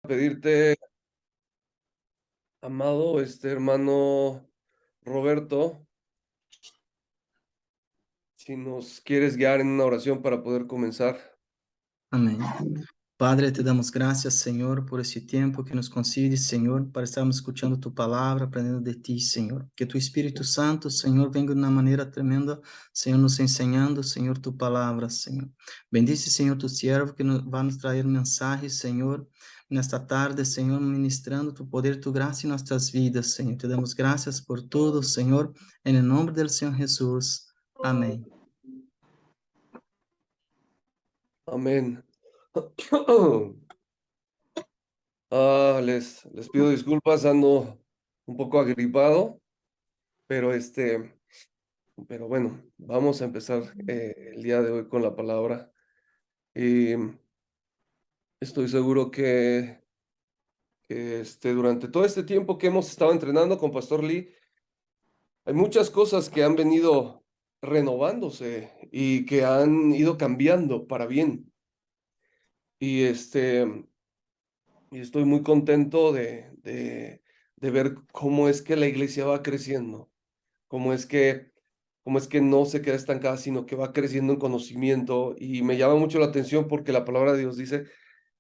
Pedirte, amado hermano Roberto, si nos quieres guiar en una oración para poder comenzar. Amém. Padre, te damos graças, Senhor, por esse tempo que nos concedes, Senhor, para estarmos escutando tu palavra, aprendendo de ti, Senhor. Que tu Espírito Santo, Senhor, venha de uma maneira tremenda, Senhor, nos ensinando, Senhor, tu palavra, Senhor. Bendice, Senhor, tu servo que vai nos trazer mensagens, Senhor, nesta tarde, Senhor, ministrando tu poder, tu graça em nossas vidas, Senhor. Te damos graças por tudo, Senhor, em nome do Senhor Jesus. Amém. Amén. Les pido disculpas, ando un poco agripado, pero pero bueno, vamos a empezar el día de hoy con la palabra. Y estoy seguro que durante todo este tiempo que hemos estado entrenando con Pastor Lee, hay muchas cosas que han venido renovándose y que han ido cambiando para bien. Y y estoy muy contento de ver cómo es que la iglesia va creciendo, cómo es cómo es que no se queda estancada, sino que va creciendo en conocimiento. Y me llama mucho la atención porque la palabra de Dios dice,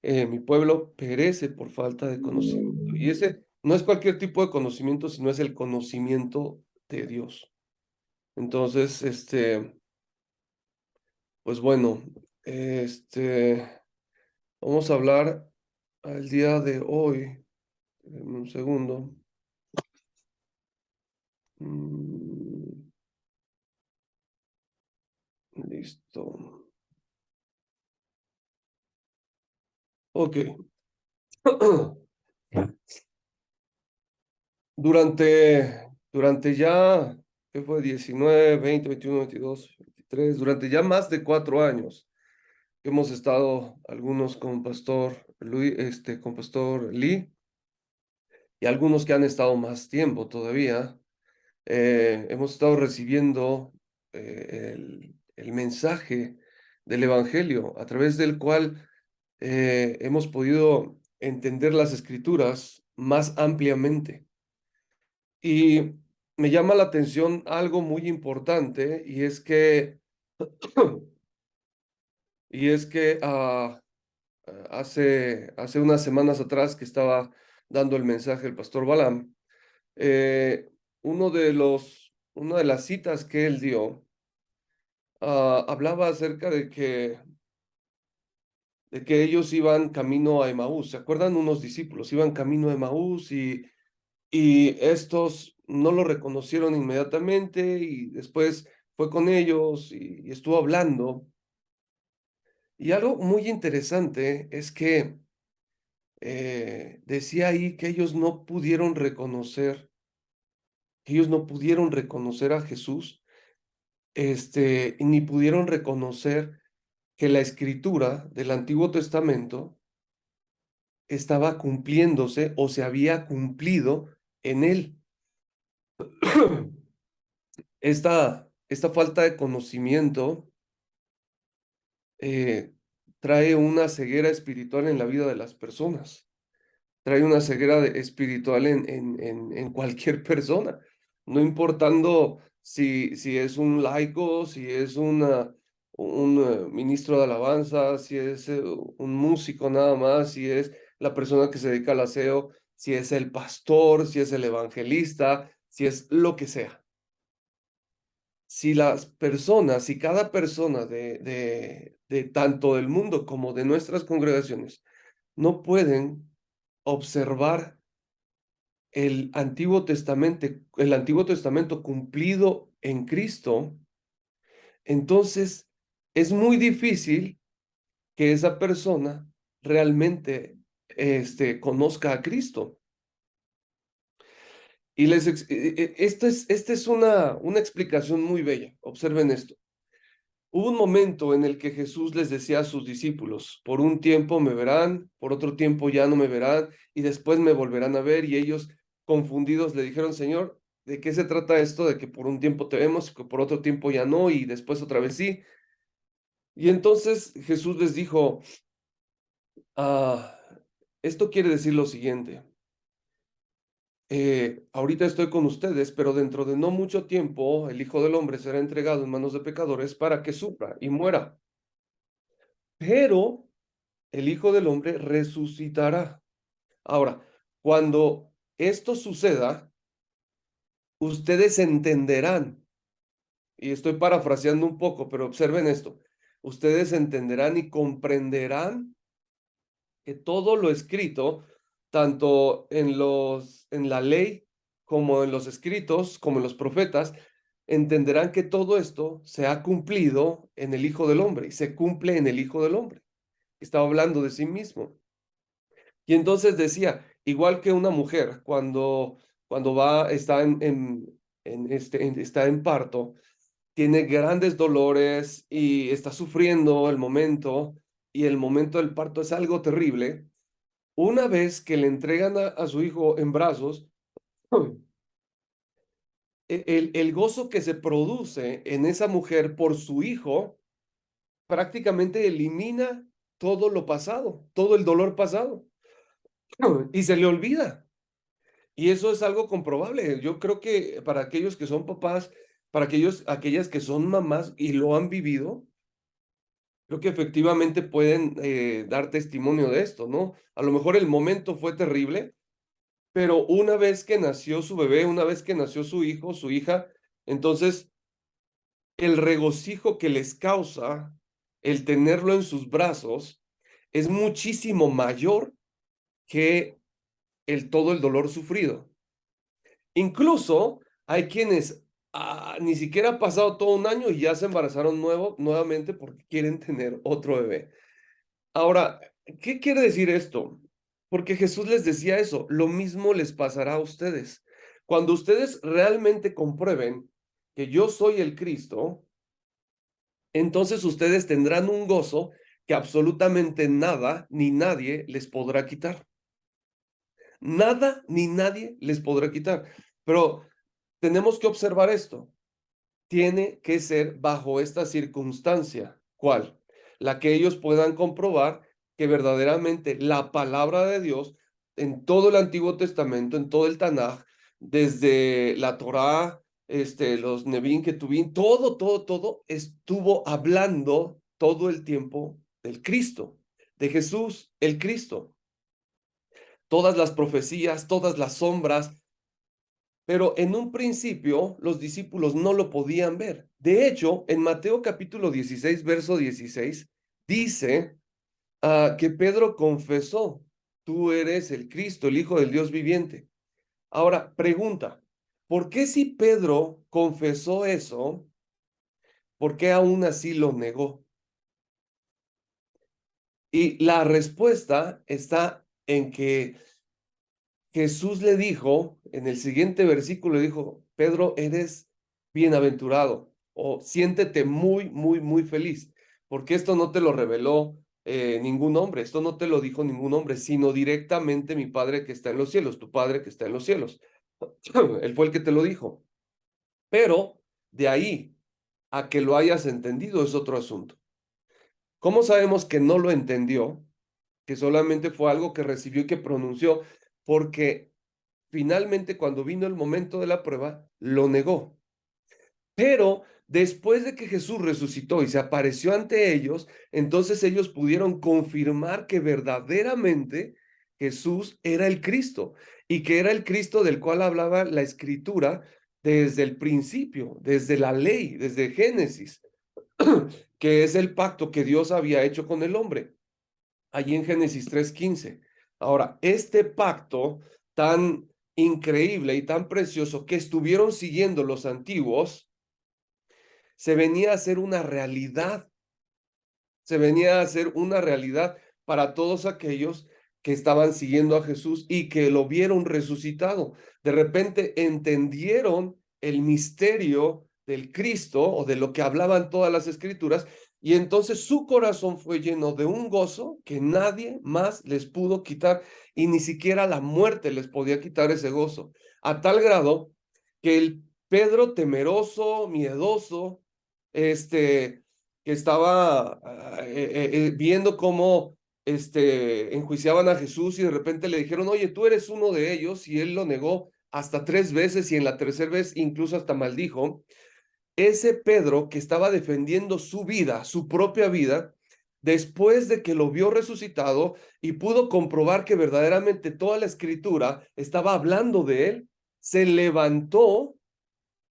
mi pueblo perece por falta de conocimiento. Y ese no es cualquier tipo de conocimiento, sino es el conocimiento de Dios. Entonces, pues bueno, vamos a hablar al día de hoy. Deme un segundo. Mm, Listo. Ok. Durante ya, ¿qué fue? 19, 20, 21, 22, 23, durante ya más de 4 años que hemos estado algunos con Pastor Luis, con Pastor Lee y algunos que han estado más tiempo todavía. Hemos estado recibiendo el mensaje del Evangelio a través del cual hemos podido entender las Escrituras más ampliamente. Y me llama la atención algo muy importante y es que, hace unas semanas atrás que estaba dando el mensaje el pastor Balam, eh, una de las citas que él dio, hablaba acerca de que ellos iban camino a Emaús. ¿Se acuerdan? Unos discípulos iban camino a Emaús y estos no lo reconocieron inmediatamente y después fue con ellos y estuvo hablando. Y algo muy interesante es que decía ahí que ellos no pudieron reconocer a Jesús, ni pudieron reconocer que la escritura del Antiguo Testamento estaba cumpliéndose o se había cumplido en él. Esta falta de conocimiento eh, trae una ceguera espiritual en la vida de las personas, trae una ceguera espiritual en cualquier persona, no importando si es un laico, si es un ministro de alabanza, si es un músico nada más, si es la persona que se dedica al aseo, si es el pastor, si es el evangelista, si es lo que sea. Si las personas, si cada persona de tanto del mundo como de nuestras congregaciones no pueden observar el Antiguo Testamento cumplido en Cristo, entonces es muy difícil que esa persona realmente conozca a Cristo. Y esta es una explicación muy bella. Observen esto. Hubo un momento en el que Jesús les decía a sus discípulos, por un tiempo me verán, por otro tiempo ya no me verán, y después me volverán a ver, y ellos confundidos le dijeron, Señor, ¿de qué se trata esto de que por un tiempo te vemos, que por otro tiempo ya no, y después otra vez sí? Y entonces Jesús les dijo, ah, Esto quiere decir lo siguiente. Ahorita estoy con ustedes, pero dentro de no mucho tiempo el Hijo del Hombre será entregado en manos de pecadores para que sufra y muera. Pero el Hijo del Hombre resucitará. Ahora, cuando esto suceda, ustedes entenderán, y estoy parafraseando un poco, pero observen esto, ustedes entenderán y comprenderán que todo lo escrito, tanto en la ley como en los escritos, como en los profetas, entenderán que todo esto se ha cumplido en el Hijo del Hombre y se cumple en el Hijo del Hombre. Estaba hablando de sí mismo. Y entonces decía, igual que una mujer cuando va, está está en parto, tiene grandes dolores y está sufriendo el momento, y el momento del parto es algo terrible. Una vez que le entregan a su hijo en brazos, el gozo que se produce en esa mujer por su hijo prácticamente elimina todo lo pasado, todo el dolor pasado, y se le olvida. Y eso es algo comprobable. Yo creo que para aquellos que son papás, para aquellas que son mamás y lo han vivido, creo que efectivamente pueden dar testimonio de esto, ¿no? A lo mejor el momento fue terrible, pero una vez que nació su bebé, una vez que nació su hijo, su hija, entonces el regocijo que les causa el tenerlo en sus brazos es muchísimo mayor que todo el dolor sufrido. Incluso hay quienes ni siquiera ha pasado todo un año y ya se embarazaron nuevamente porque quieren tener otro bebé. Ahora, ¿qué quiere decir esto? Porque Jesús les decía eso, lo mismo les pasará a ustedes. Cuando ustedes realmente comprueben que yo soy el Cristo, entonces ustedes tendrán un gozo que absolutamente nada ni nadie les podrá quitar. Nada ni nadie les podrá quitar. Pero tenemos que observar esto. Tiene que ser bajo esta circunstancia. ¿Cuál? La que ellos puedan comprobar que verdaderamente la palabra de Dios en todo el Antiguo Testamento, en todo el Tanaj, desde la Torá, los Nevin, Ketuvim, todo estuvo hablando todo el tiempo del Cristo, de Jesús, el Cristo. Todas las profecías, todas las sombras, pero en un principio los discípulos no lo podían ver. De hecho, en Mateo capítulo 16, verso 16, dice que Pedro confesó, tú eres el Cristo, el Hijo del Dios viviente. Ahora, pregunta, ¿por qué si Pedro confesó eso, por qué aún así lo negó? Y la respuesta está en que Jesús le dijo, en el siguiente versículo, le dijo, Pedro, eres bienaventurado o siéntete muy feliz, porque esto no te lo reveló ningún hombre, esto no te lo dijo ningún hombre, sino directamente mi Padre que está en los cielos, tu Padre que está en los cielos. Él fue el que te lo dijo. Pero de ahí a que lo hayas entendido es otro asunto. ¿Cómo sabemos que no lo entendió? Que solamente fue algo que recibió y que pronunció, porque finalmente cuando vino el momento de la prueba, lo negó. Pero después de que Jesús resucitó y se apareció ante ellos, entonces ellos pudieron confirmar que verdaderamente Jesús era el Cristo y que era el Cristo del cual hablaba la Escritura desde el principio, desde la ley, desde Génesis, que es el pacto que Dios había hecho con el hombre allí en Génesis 3:15. Ahora, este pacto tan increíble y tan precioso que estuvieron siguiendo los antiguos, se venía a ser una realidad, se venía a ser una realidad para todos aquellos que estaban siguiendo a Jesús y que lo vieron resucitado. De repente entendieron el misterio del Cristo o de lo que hablaban todas las escrituras, y entonces su corazón fue lleno de un gozo que nadie más les pudo quitar, y ni siquiera la muerte les podía quitar ese gozo, a tal grado que el Pedro temeroso, miedoso, que estaba viendo cómo enjuiciaban a Jesús y de repente le dijeron, oye, tú eres uno de ellos, y él lo negó hasta 3 veces y en la tercera vez incluso hasta maldijo. Ese Pedro que estaba defendiendo su vida, su propia vida, después de que lo vio resucitado y pudo comprobar que verdaderamente toda la escritura estaba hablando de él, se levantó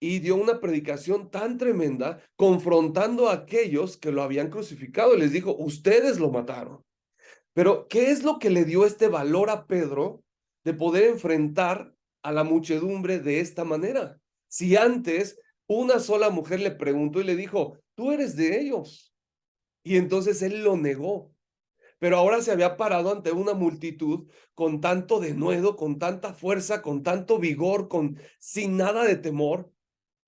y dio una predicación tan tremenda confrontando a aquellos que lo habían crucificado y les dijo, ustedes lo mataron. Pero, ¿qué es lo que le dio este valor a Pedro de poder enfrentar a la muchedumbre de esta manera? Si antes una sola mujer le preguntó y le dijo, tú eres de ellos. Y entonces él lo negó. Pero ahora se había parado ante una multitud con tanto denuedo, con tanta fuerza, con tanto vigor, sin nada de temor,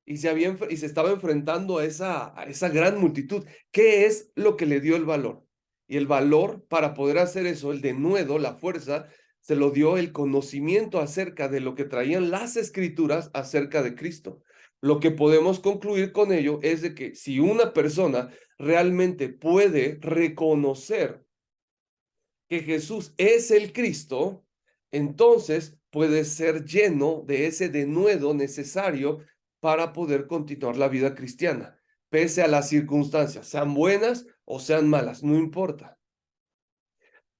y se estaba enfrentando a esa gran multitud. ¿Qué es lo que le dio el valor? Y el valor para poder hacer eso, el denuedo, la fuerza, se lo dio el conocimiento acerca de lo que traían las escrituras acerca de Cristo. Lo que podemos concluir con ello es de que si una persona realmente puede reconocer que Jesús es el Cristo, entonces puede ser lleno de ese denuedo necesario para poder continuar la vida cristiana, pese a las circunstancias, sean buenas o sean malas, no importa.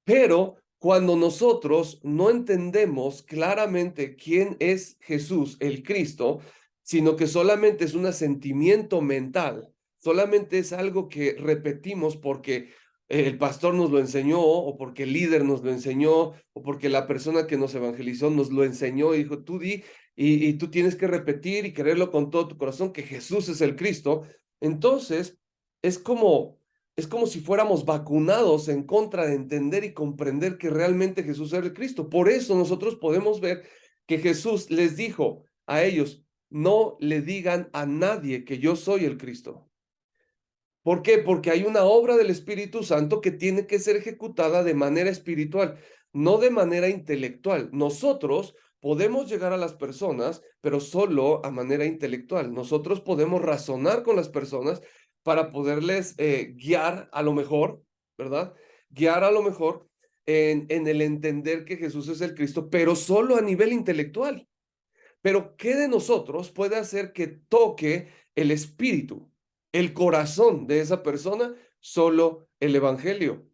Pero cuando nosotros no entendemos claramente quién es Jesús, el Cristo, sino que solamente es un asentimiento mental, solamente es algo que repetimos porque el pastor nos lo enseñó, o porque el líder nos lo enseñó, o porque la persona que nos evangelizó nos lo enseñó y dijo, tú di, y tú tienes que repetir y creerlo con todo tu corazón que Jesús es el Cristo. Entonces, es como es como si fuéramos vacunados en contra de entender y comprender que realmente Jesús era el Cristo. Por eso nosotros podemos ver que Jesús les dijo a ellos, no le digan a nadie que yo soy el Cristo. ¿Por qué? Porque hay una obra del Espíritu Santo que tiene que ser ejecutada de manera espiritual, no de manera intelectual. Nosotros podemos llegar a las personas, pero solo a manera intelectual. Nosotros podemos razonar con las personas para poderles guiar a lo mejor, ¿verdad? Guiar a lo mejor en el entender que Jesús es el Cristo, pero solo a nivel intelectual. Pero ¿qué de nosotros puede hacer que toque el espíritu, el corazón de esa persona? Solo el evangelio,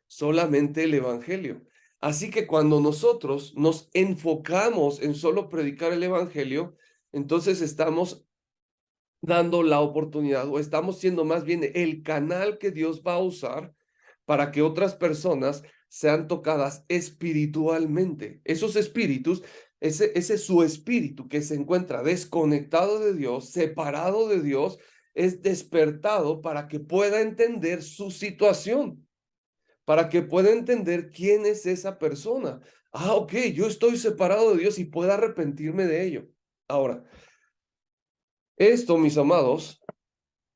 solamente el evangelio. Así que cuando nosotros nos enfocamos en solo predicar el evangelio, entonces estamos dando la oportunidad o estamos siendo más bien el canal que Dios va a usar para que otras personas sean tocadas espiritualmente. Esos espíritus, ese su espíritu que se encuentra desconectado de Dios, separado de Dios, es despertado para que pueda entender su situación, para que pueda entender quién es esa persona. Ah, ok, yo estoy separado de Dios y pueda arrepentirme de ello. Ahora, esto, mis amados,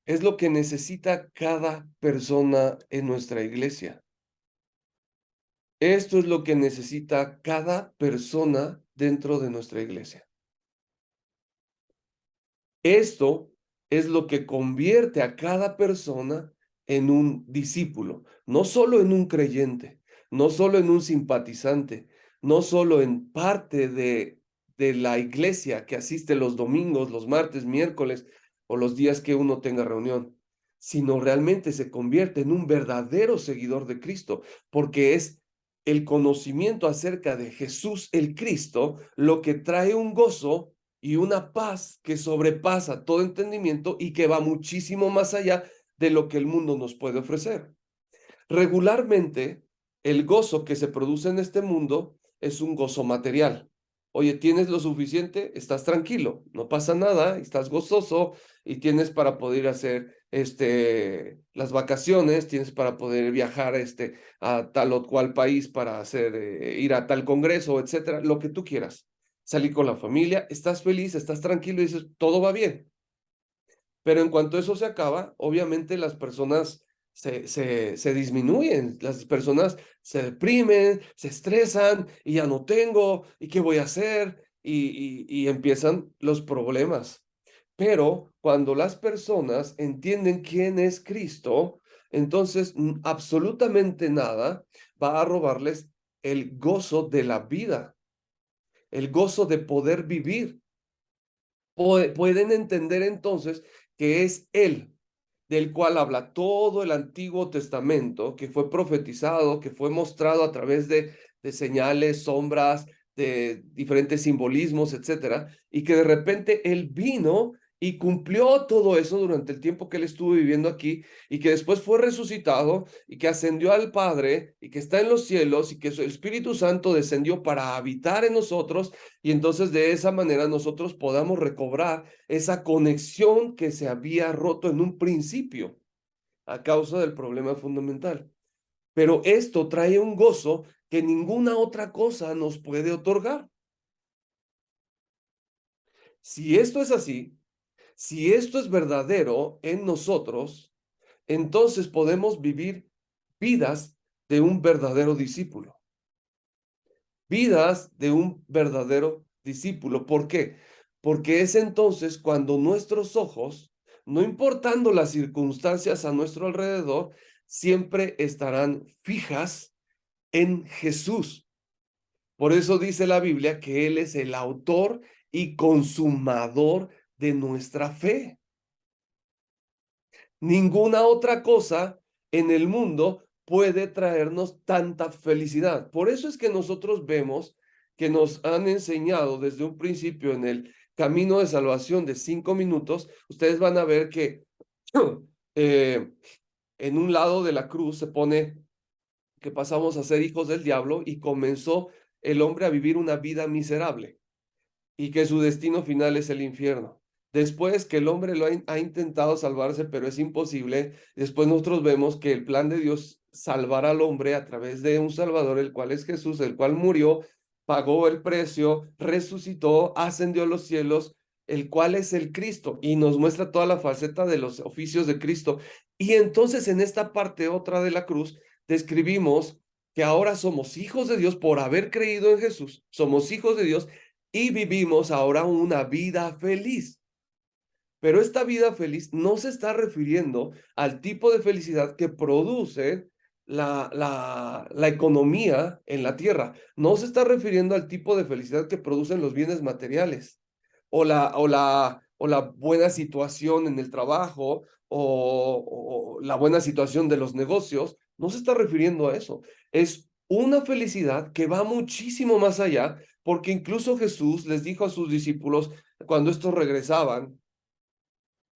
es lo que necesita cada persona en nuestra iglesia. Esto es lo que necesita cada persona dentro de nuestra iglesia. Esto es lo que convierte a cada persona en un discípulo, no solo en un creyente, no solo en un simpatizante, no solo en parte de la iglesia que asiste los domingos, los martes, miércoles o los días que uno tenga reunión, sino realmente se convierte en un verdadero seguidor de Cristo, porque es el conocimiento acerca de Jesús el Cristo lo que trae un gozo y una paz que sobrepasa todo entendimiento y que va muchísimo más allá de lo que el mundo nos puede ofrecer. Regularmente, el gozo que se produce en este mundo es un gozo material. Oye, tienes lo suficiente, estás tranquilo, no pasa nada, estás gozoso y tienes para poder hacer las vacaciones, tienes para poder viajar a tal o cual país para ir a tal congreso, etcétera, lo que tú quieras. Salir con la familia, estás feliz, estás tranquilo y dices, todo va bien. Pero en cuanto eso se acaba, obviamente las personas se disminuyen, las personas se deprimen, se estresan y ya no tengo, y qué voy a hacer, y empiezan los problemas. Pero cuando las personas entienden quién es Cristo, entonces absolutamente nada va a robarles el gozo de la vida, el gozo de poder vivir. Pueden entender entonces que es Él del cual habla todo el Antiguo Testamento, que fue profetizado, que fue mostrado a través de señales, sombras, de diferentes simbolismos, etcétera, y que de repente Él vino y cumplió todo eso durante el tiempo que Él estuvo viviendo aquí, y que después fue resucitado, y que ascendió al Padre, y que está en los cielos, y que el Espíritu Santo descendió para habitar en nosotros, y entonces de esa manera nosotros podamos recobrar esa conexión que se había roto en un principio a causa del problema fundamental. Pero esto trae un gozo que ninguna otra cosa nos puede otorgar. Si esto es así, si esto es verdadero en nosotros, entonces podemos vivir vidas de un verdadero discípulo. Vidas de un verdadero discípulo. ¿Por qué? Porque es entonces cuando nuestros ojos, no importando las circunstancias a nuestro alrededor, siempre estarán fijas en Jesús. Por eso dice la Biblia que Él es el autor y consumador de nuestra fe. Ninguna otra cosa en el mundo puede traernos tanta felicidad. Por eso es que nosotros vemos que nos han enseñado desde un principio en el camino de salvación de 5 minutos. Ustedes van a ver que eh, en un lado de la cruz se pone que pasamos a ser hijos del diablo y comenzó el hombre a vivir una vida miserable y que su destino final es el infierno. Después que el hombre ha intentado salvarse, pero es imposible, después nosotros vemos que el plan de Dios salvar al hombre a través de un Salvador, el cual es Jesús, el cual murió, pagó el precio, resucitó, ascendió a los cielos, el cual es el Cristo, y nos muestra toda la faceta de los oficios de Cristo. Y entonces en esta parte otra de la cruz, describimos que ahora somos hijos de Dios por haber creído en Jesús, somos hijos de Dios y vivimos ahora una vida feliz. Pero esta vida feliz no se está refiriendo al tipo de felicidad que produce la economía en la tierra. No se está refiriendo al tipo de felicidad que producen los bienes materiales o la buena situación en el trabajo o la buena situación de los negocios. No se está refiriendo a eso. Es una felicidad que va muchísimo más allá, porque incluso Jesús les dijo a sus discípulos cuando estos regresaban,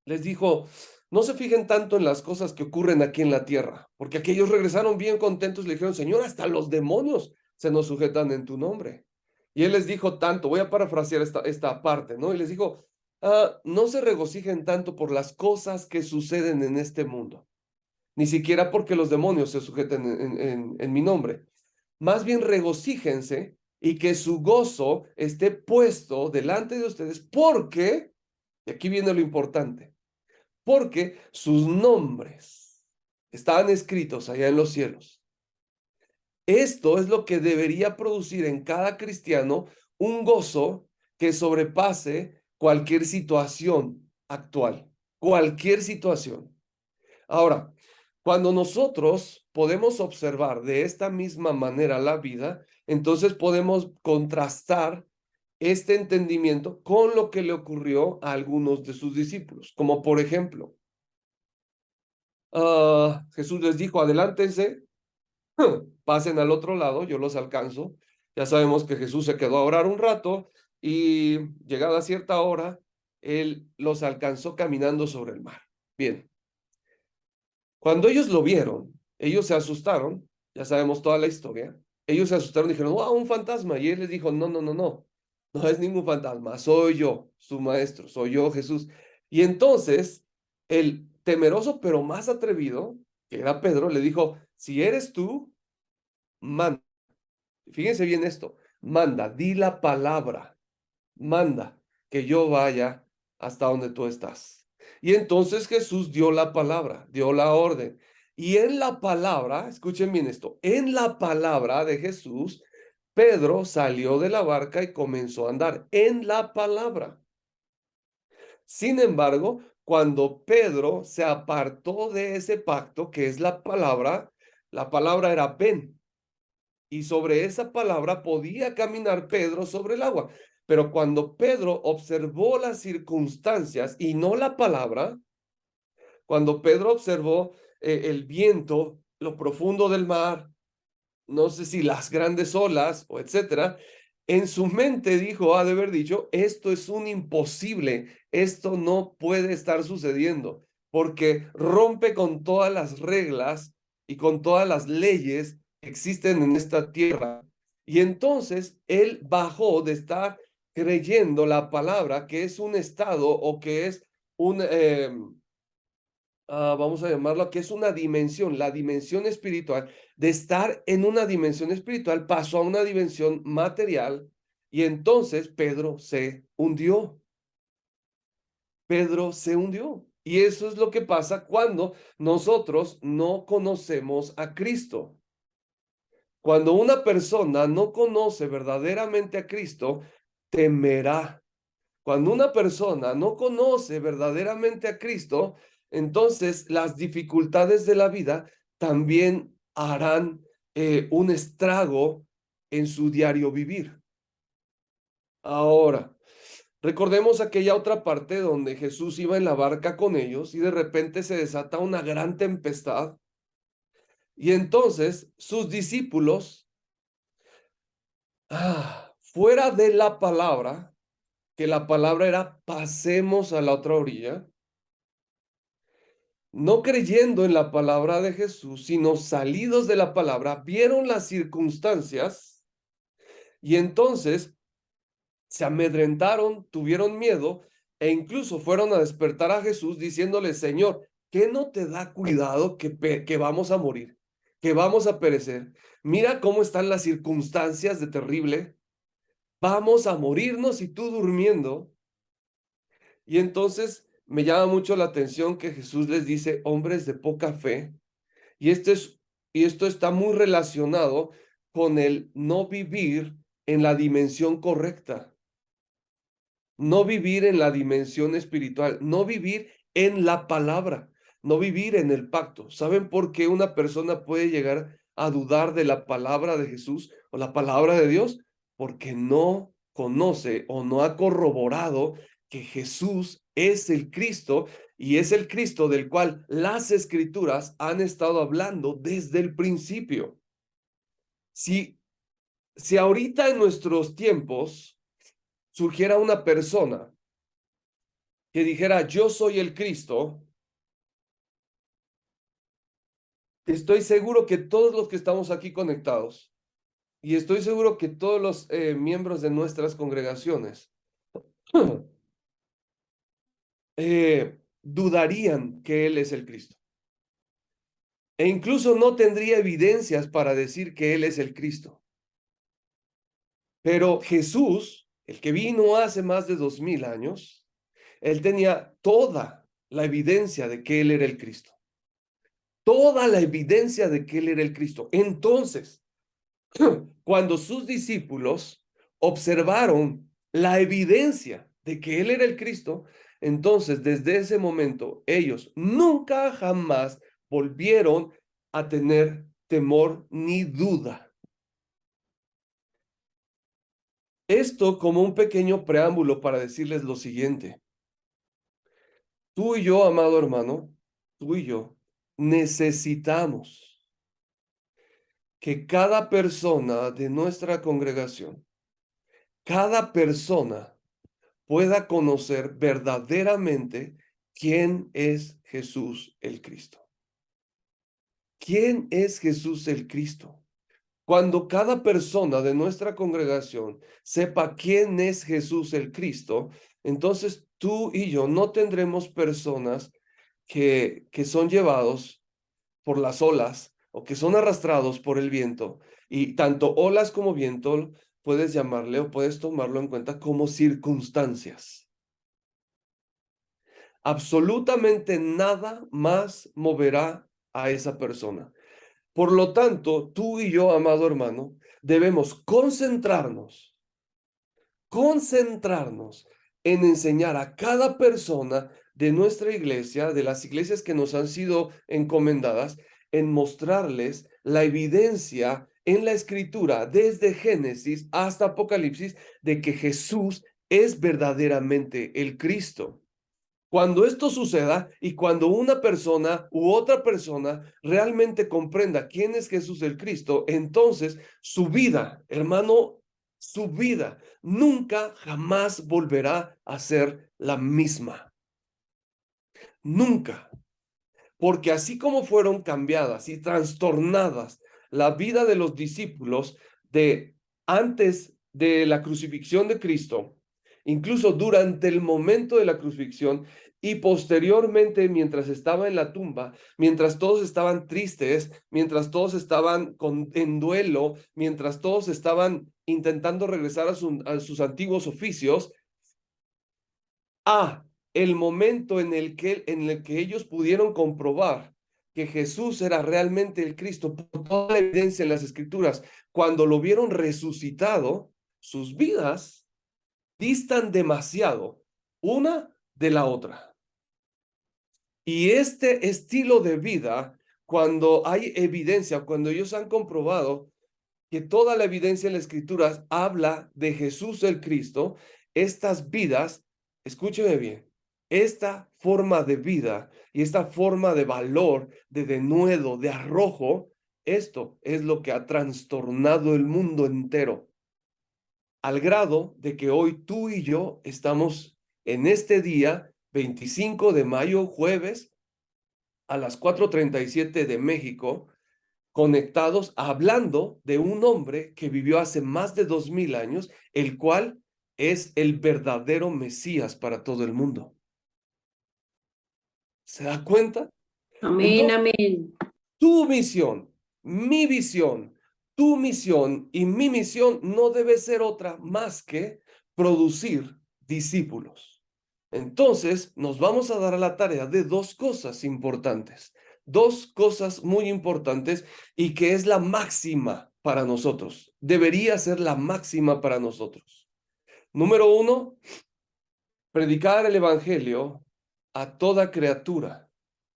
les dijo, no se fijen tanto en las cosas que ocurren aquí en la tierra, porque aquellos regresaron bien contentos y le dijeron, Señor, hasta los demonios se nos sujetan en tu nombre. Y él les dijo tanto, voy a parafrasear esta parte, ¿no? Y les dijo, no se regocijen tanto por las cosas que suceden en este mundo, ni siquiera porque los demonios se sujeten en mi nombre. Más bien regocíjense y que su gozo esté puesto delante de ustedes, porque, y aquí viene lo importante, porque sus nombres estaban escritos allá en los cielos. Esto es lo que debería producir en cada cristiano un gozo que sobrepase cualquier situación actual, cualquier situación. Ahora, cuando nosotros podemos observar de esta misma manera la vida, entonces podemos contrastar este entendimiento con lo que le ocurrió a algunos de sus discípulos, como por ejemplo, Jesús les dijo, adelántense, pasen al otro lado, yo los alcanzo. Ya sabemos que Jesús se quedó a orar un rato y llegada cierta hora, él los alcanzó caminando sobre el mar. Bien, cuando ellos lo vieron, ellos se asustaron, ya sabemos toda la historia. Ellos se asustaron y dijeron, wow, un fantasma. Y él les dijo, no, no, no, no, no es ningún fantasma, soy yo, su maestro, soy yo, Jesús. Y entonces el temeroso pero más atrevido, que era Pedro, le dijo, si eres tú, manda. Fíjense bien esto, manda, di la palabra, manda que yo vaya hasta donde tú estás. Y entonces Jesús dio la palabra, dio la orden. Y en la palabra, escuchen bien esto, en la palabra de Jesús, Pedro salió de la barca y comenzó a andar en la palabra. Sin embargo, cuando Pedro se apartó de ese pacto, que es la palabra era ven, y sobre esa palabra podía caminar Pedro sobre el agua. Pero cuando Pedro observó las circunstancias y no la palabra, cuando Pedro observó el viento, lo profundo del mar, no sé si las grandes olas o etcétera, en su mente dijo, ha de haber dicho, esto es un imposible, esto no puede estar sucediendo, porque rompe con todas las reglas y con todas las leyes que existen en esta tierra. Y entonces él bajó de estar creyendo la palabra, que es un estado o que es un, vamos a llamarlo, que es una dimensión, la dimensión espiritual, de estar en una dimensión espiritual, pasó a una dimensión material y entonces Pedro se hundió. Pedro se hundió. Y eso es lo que pasa cuando nosotros no conocemos a Cristo. Cuando una persona no conoce verdaderamente a Cristo, temerá. Cuando una persona no conoce verdaderamente a Cristo, entonces las dificultades de la vida también harán un estrago en su diario vivir. Ahora, recordemos aquella otra parte donde Jesús iba en la barca con ellos y de repente se desata una gran tempestad y entonces sus discípulos, fuera de la palabra, que la palabra era pasemos a la otra orilla, no creyendo en la palabra de Jesús, sino salidos de la palabra, vieron las circunstancias y entonces se amedrentaron, tuvieron miedo e incluso fueron a despertar a Jesús diciéndole, Señor, ¿qué no te da cuidado que vamos a morir, que vamos a perecer? Mira cómo están las circunstancias de terrible. Vamos a morirnos y tú durmiendo. Y entonces me llama mucho la atención que Jesús les dice, hombres de poca fe. Y esto está muy relacionado con el no vivir en la dimensión correcta, no vivir en la dimensión espiritual, no vivir en la palabra, no vivir en el pacto. ¿Saben por qué una persona puede llegar a dudar de la palabra de Jesús o la palabra de Dios? Porque no conoce o no ha corroborado que Jesús es el Cristo y es el Cristo del cual las escrituras han estado hablando desde el principio. Si, si ahorita en nuestros tiempos surgiera una persona que dijera, yo soy el Cristo, estoy seguro que todos los que estamos aquí conectados, y estoy seguro que todos los miembros de nuestras congregaciones, dudarían que Él es el Cristo. E incluso no tendría evidencias para decir que Él es el Cristo. Pero Jesús, el que vino hace más de 2000 años, Él tenía toda la evidencia de que Él era el Cristo. Toda la evidencia de que Él era el Cristo. Entonces, cuando sus discípulos observaron la evidencia de que Él era el Cristo, entonces desde ese momento ellos nunca jamás volvieron a tener temor ni duda. Esto como un pequeño preámbulo para decirles lo siguiente. Tú y yo, amado hermano, tú y yo necesitamos que cada persona de nuestra congregación, cada persona pueda conocer verdaderamente quién es Jesús el Cristo. ¿Quién es Jesús el Cristo? Cuando cada persona de nuestra congregación sepa quién es Jesús el Cristo, entonces tú y yo no tendremos personas que son llevados por las olas o que son arrastrados por el viento. Y tanto olas como viento puedes llamarle o puedes tomarlo en cuenta como circunstancias. Absolutamente nada más moverá a esa persona. Por lo tanto, tú y yo, amado hermano, debemos concentrarnos en enseñar a cada persona de nuestra iglesia, de las iglesias que nos han sido encomendadas, en mostrarles la evidencia en la escritura, desde Génesis hasta Apocalipsis, de que Jesús es verdaderamente el Cristo. Cuando esto suceda y cuando una persona u otra persona realmente comprenda quién es Jesús el Cristo, entonces su vida, hermano, su vida nunca jamás volverá a ser la misma. Nunca. Porque así como fueron cambiadas y trastornadas la vida de los discípulos de antes de la crucifixión de Cristo, incluso durante el momento de la crucifixión y posteriormente mientras estaba en la tumba, mientras todos estaban tristes, mientras todos estaban en duelo, mientras todos estaban intentando regresar a sus antiguos oficios, el momento en el que ellos pudieron comprobar que Jesús era realmente el Cristo, por toda la evidencia en las Escrituras, cuando lo vieron resucitado, sus vidas distan demasiado una de la otra. Y este estilo de vida, cuando hay evidencia, cuando ellos han comprobado que toda la evidencia en las Escrituras habla de Jesús el Cristo, estas vidas, escúcheme bien, esta forma de vida y esta forma de valor, de denuedo, de arrojo, esto es lo que ha trastornado el mundo entero, al grado de que hoy tú y yo estamos en este día, 25 de mayo, jueves, a las 4:37 de México, conectados hablando de un hombre que vivió hace más de 2000 años, el cual es el verdadero Mesías para todo el mundo. ¿Se da cuenta? Amén, Entonces, amén. tu misión, mi visión, tu misión y mi misión no debe ser otra más que producir discípulos. Entonces, nos vamos a dar a la tarea de dos cosas importantes, dos cosas muy importantes y que es la máxima para nosotros. Debería ser la máxima para nosotros. Número uno, predicar el evangelio a toda criatura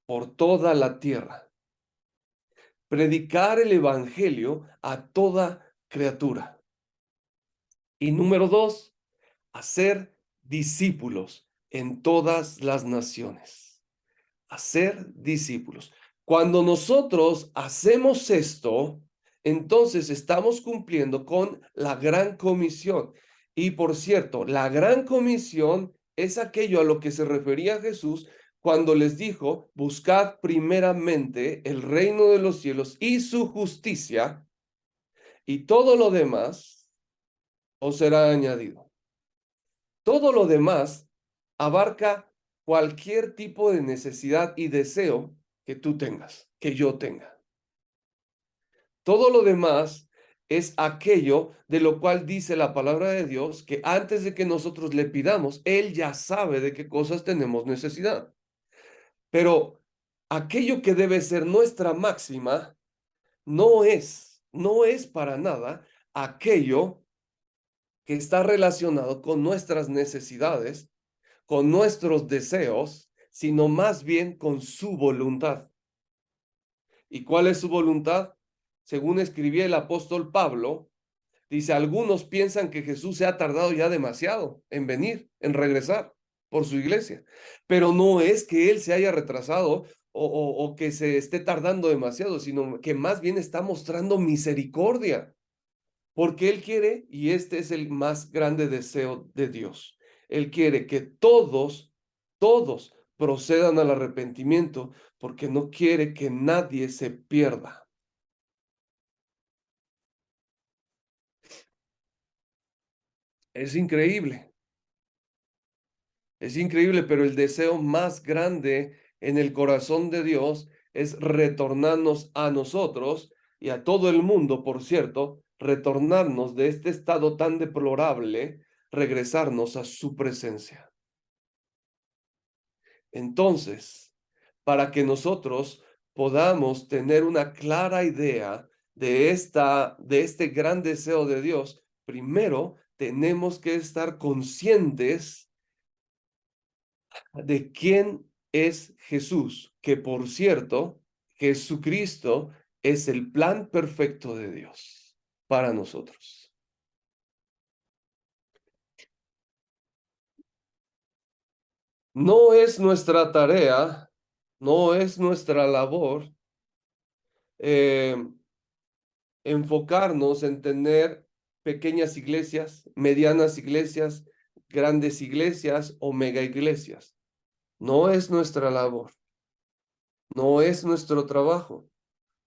por toda la tierra. Predicar el evangelio a toda criatura. Y número dos, hacer discípulos en todas las naciones. Hacer discípulos. Cuando nosotros hacemos esto, entonces estamos cumpliendo con la gran comisión. Y por cierto, la gran comisión es aquello a lo que se refería Jesús cuando les dijo, buscad primeramente el reino de los cielos y su justicia, y todo lo demás os será añadido. Todo lo demás abarca cualquier tipo de necesidad y deseo que tú tengas, que yo tenga. Todo lo demás es aquello de lo cual dice la palabra de Dios que antes de que nosotros le pidamos, Él ya sabe de qué cosas tenemos necesidad. Pero aquello que debe ser nuestra máxima no es para nada aquello que está relacionado con nuestras necesidades, con nuestros deseos, sino más bien con su voluntad. ¿Y cuál es su voluntad? Según escribía el apóstol Pablo, dice, algunos piensan que Jesús se ha tardado ya demasiado en venir, en regresar por su iglesia, pero no es que él se haya retrasado o que se esté tardando demasiado, sino que más bien está mostrando misericordia, porque él quiere, y este es el más grande deseo de Dios, él quiere que todos procedan al arrepentimiento, porque no quiere que nadie se pierda. Es increíble. Es increíble, pero el deseo más grande en el corazón de Dios es retornarnos a nosotros y a todo el mundo, por cierto, retornarnos de este estado tan deplorable, regresarnos a su presencia. Entonces, para que nosotros podamos tener una clara idea de este gran deseo de Dios, primero tenemos que estar conscientes de quién es Jesús, que por cierto, Jesucristo es el plan perfecto de Dios para nosotros. No es nuestra tarea, no es nuestra labor eh, enfocarnos en tener pequeñas iglesias, medianas iglesias, grandes iglesias o mega iglesias. No es nuestra labor, no es nuestro trabajo.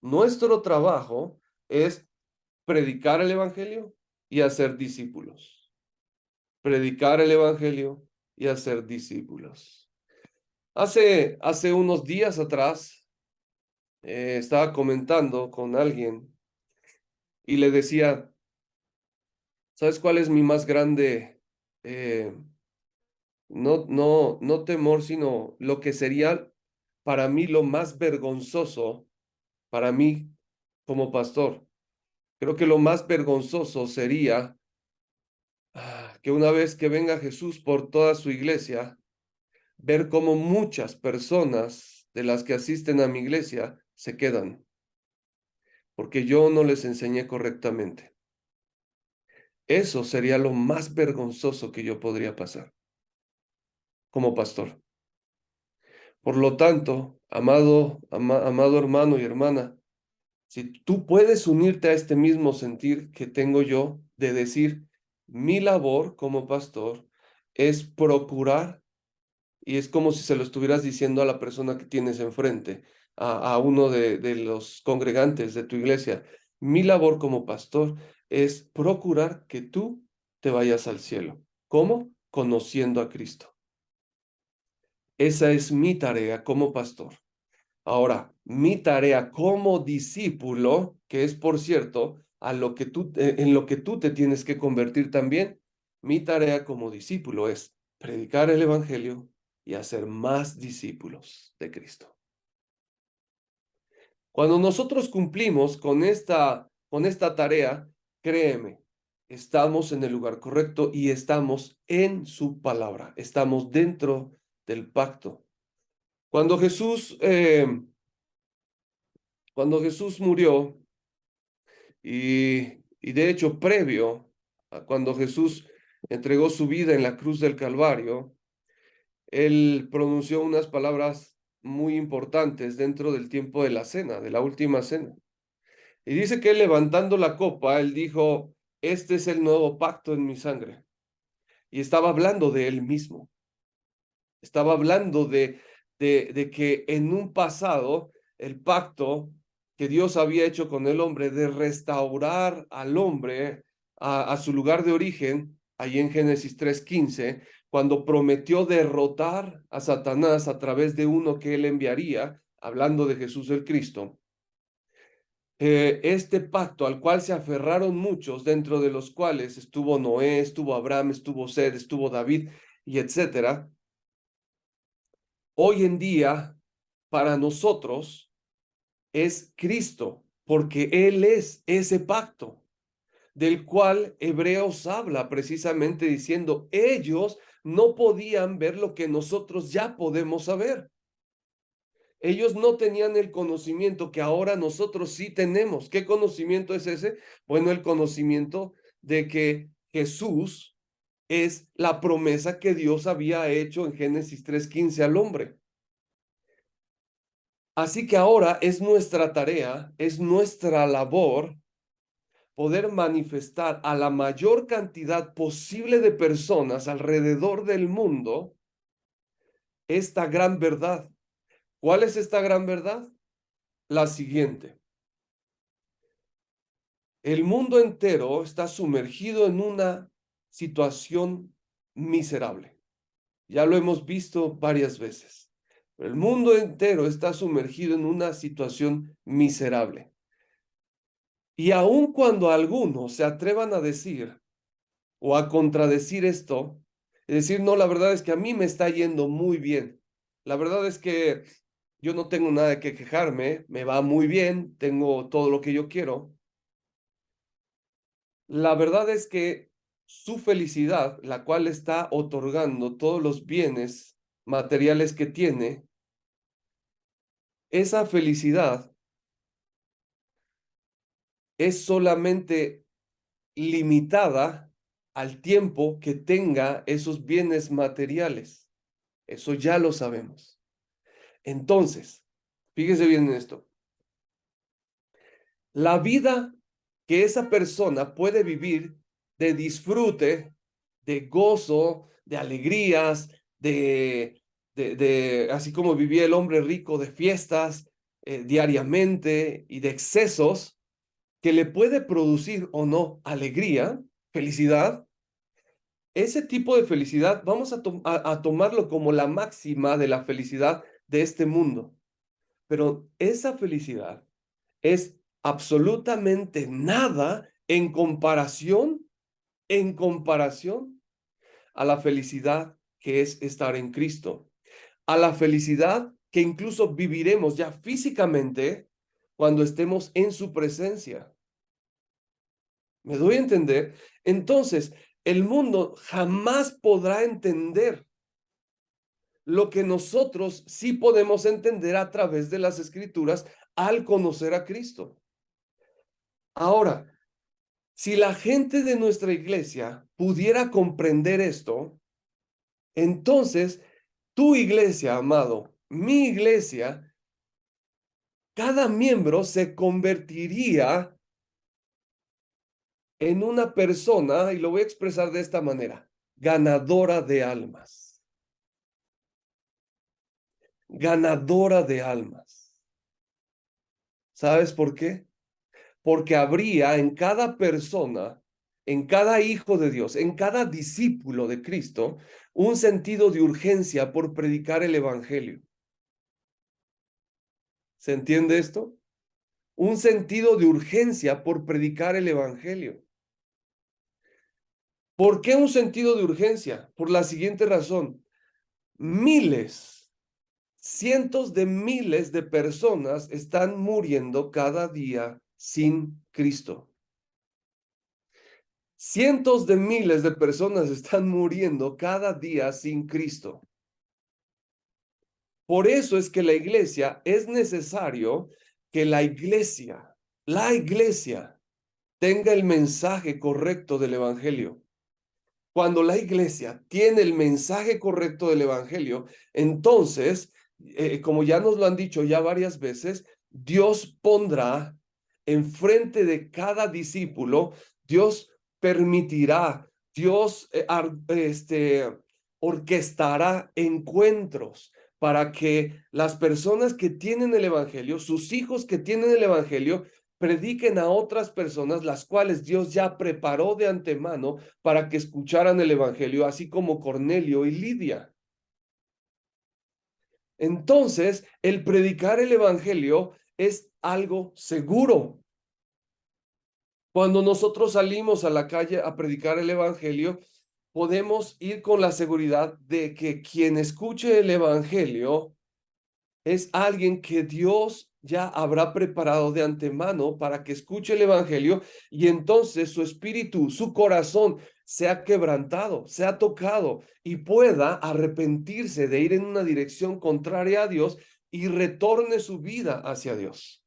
Nuestro trabajo es predicar el evangelio y hacer discípulos. Predicar el evangelio y hacer discípulos. Hace unos días atrás estaba comentando con alguien y le decía, ¿sabes cuál es mi más grande, no temor, sino lo que sería para mí lo más vergonzoso, para mí como pastor? Creo que lo más vergonzoso sería que una vez que venga Jesús por toda su iglesia, ver cómo muchas personas de las que asisten a mi iglesia se quedan, porque yo no les enseñé correctamente. Eso sería lo más vergonzoso que yo podría pasar como pastor. Por lo tanto, amado hermano y hermana, si tú puedes unirte a este mismo sentir que tengo yo de decir, mi labor como pastor es procurar, y es como si se lo estuvieras diciendo a la persona que tienes enfrente, a uno de los congregantes de tu iglesia, mi labor como pastor es procurar que tú te vayas al cielo. ¿Cómo? Conociendo a Cristo. Esa es mi tarea como pastor. Ahora, mi tarea como discípulo, que es, por cierto, en lo que tú te tienes que convertir también, mi tarea como discípulo es predicar el evangelio y hacer más discípulos de Cristo. Cuando nosotros cumplimos con esta tarea, créeme, estamos en el lugar correcto y estamos en su palabra, estamos dentro del pacto. Cuando Jesús, eh, cuando Jesús murió, y de hecho, previo a cuando Jesús entregó su vida en la cruz del Calvario, él pronunció unas palabras muy importantes dentro del tiempo de la cena, de la última cena. Y dice que él, levantando la copa, él dijo, este es el nuevo pacto en mi sangre. Y estaba hablando de él mismo. Estaba hablando de que en un pasado el pacto que Dios había hecho con el hombre de restaurar al hombre a su lugar de origen, ahí en Génesis 3:15, cuando prometió derrotar a Satanás a través de uno que él enviaría, hablando de Jesús el Cristo. Este pacto al cual se aferraron muchos, dentro de los cuales estuvo Noé, estuvo Abraham, estuvo Sed, estuvo David y etcétera. Hoy en día, para nosotros, es Cristo, porque Él es ese pacto del cual Hebreos habla precisamente diciendo, ellos no podían ver lo que nosotros ya podemos saber. Ellos no tenían el conocimiento que ahora nosotros sí tenemos. ¿Qué conocimiento es ese? Bueno, el conocimiento de que Jesús es la promesa que Dios había hecho en Génesis 3:15 al hombre. Así que ahora es nuestra tarea, es nuestra labor poder manifestar a la mayor cantidad posible de personas alrededor del mundo esta gran verdad. ¿Cuál es esta gran verdad? La siguiente. El mundo entero está sumergido en una situación miserable. Ya lo hemos visto varias veces. El mundo entero está sumergido en una situación miserable. Y aun cuando algunos se atrevan a decir o a contradecir esto, es decir, no, la verdad es que a mí me está yendo muy bien. La verdad es que yo no tengo nada de que quejarme, me va muy bien, tengo todo lo que yo quiero. La verdad es que su felicidad, la cual está otorgando todos los bienes materiales que tiene, esa felicidad es solamente limitada al tiempo que tenga esos bienes materiales. Eso ya lo sabemos. Entonces, fíjese bien en esto. La vida que esa persona puede vivir de disfrute, de gozo, de alegrías, así como vivía el hombre rico, de fiestas diariamente y de excesos, que le puede producir o no alegría, felicidad. Ese tipo de felicidad vamos a tomarlo como la máxima de la felicidad de este mundo. Pero esa felicidad es absolutamente nada en comparación a la felicidad que es estar en Cristo, a la felicidad que incluso viviremos ya físicamente cuando estemos en su presencia. ¿Me doy a entender? Entonces, el mundo jamás podrá entender lo que nosotros sí podemos entender a través de las escrituras al conocer a Cristo. Ahora, si la gente de nuestra iglesia pudiera comprender esto, entonces tu iglesia, amado, mi iglesia, cada miembro se convertiría en una persona, y lo voy a expresar de esta manera, ganadora de almas. Ganadora de almas. ¿Sabes por qué? Porque habría en cada persona, en cada hijo de Dios, en cada discípulo de Cristo, un sentido de urgencia por predicar el evangelio. ¿Se entiende esto? Un sentido de urgencia por predicar el evangelio. ¿Por qué un sentido de urgencia? Por la siguiente razón. Miles, cientos de miles de personas están muriendo cada día sin Cristo. Cientos de miles de personas están muriendo cada día sin Cristo. Por eso es que la iglesia, es necesario que la iglesia tenga el mensaje correcto del evangelio. Cuando la iglesia tiene el mensaje correcto del evangelio, entonces, como ya nos lo han dicho ya varias veces, Dios pondrá enfrente de cada discípulo, Dios permitirá, Dios orquestará encuentros para que las personas que tienen el evangelio, sus hijos que tienen el evangelio, prediquen a otras personas, las cuales Dios ya preparó de antemano para que escucharan el evangelio, así como Cornelio y Lidia. Entonces, el predicar el evangelio es algo seguro. Cuando nosotros salimos a la calle a predicar el evangelio, podemos ir con la seguridad de que quien escuche el evangelio es alguien que Dios ya habrá preparado de antemano para que escuche el evangelio y entonces su espíritu, su corazón sea quebrantado, sea tocado y pueda arrepentirse de ir en una dirección contraria a Dios y retorne su vida hacia Dios.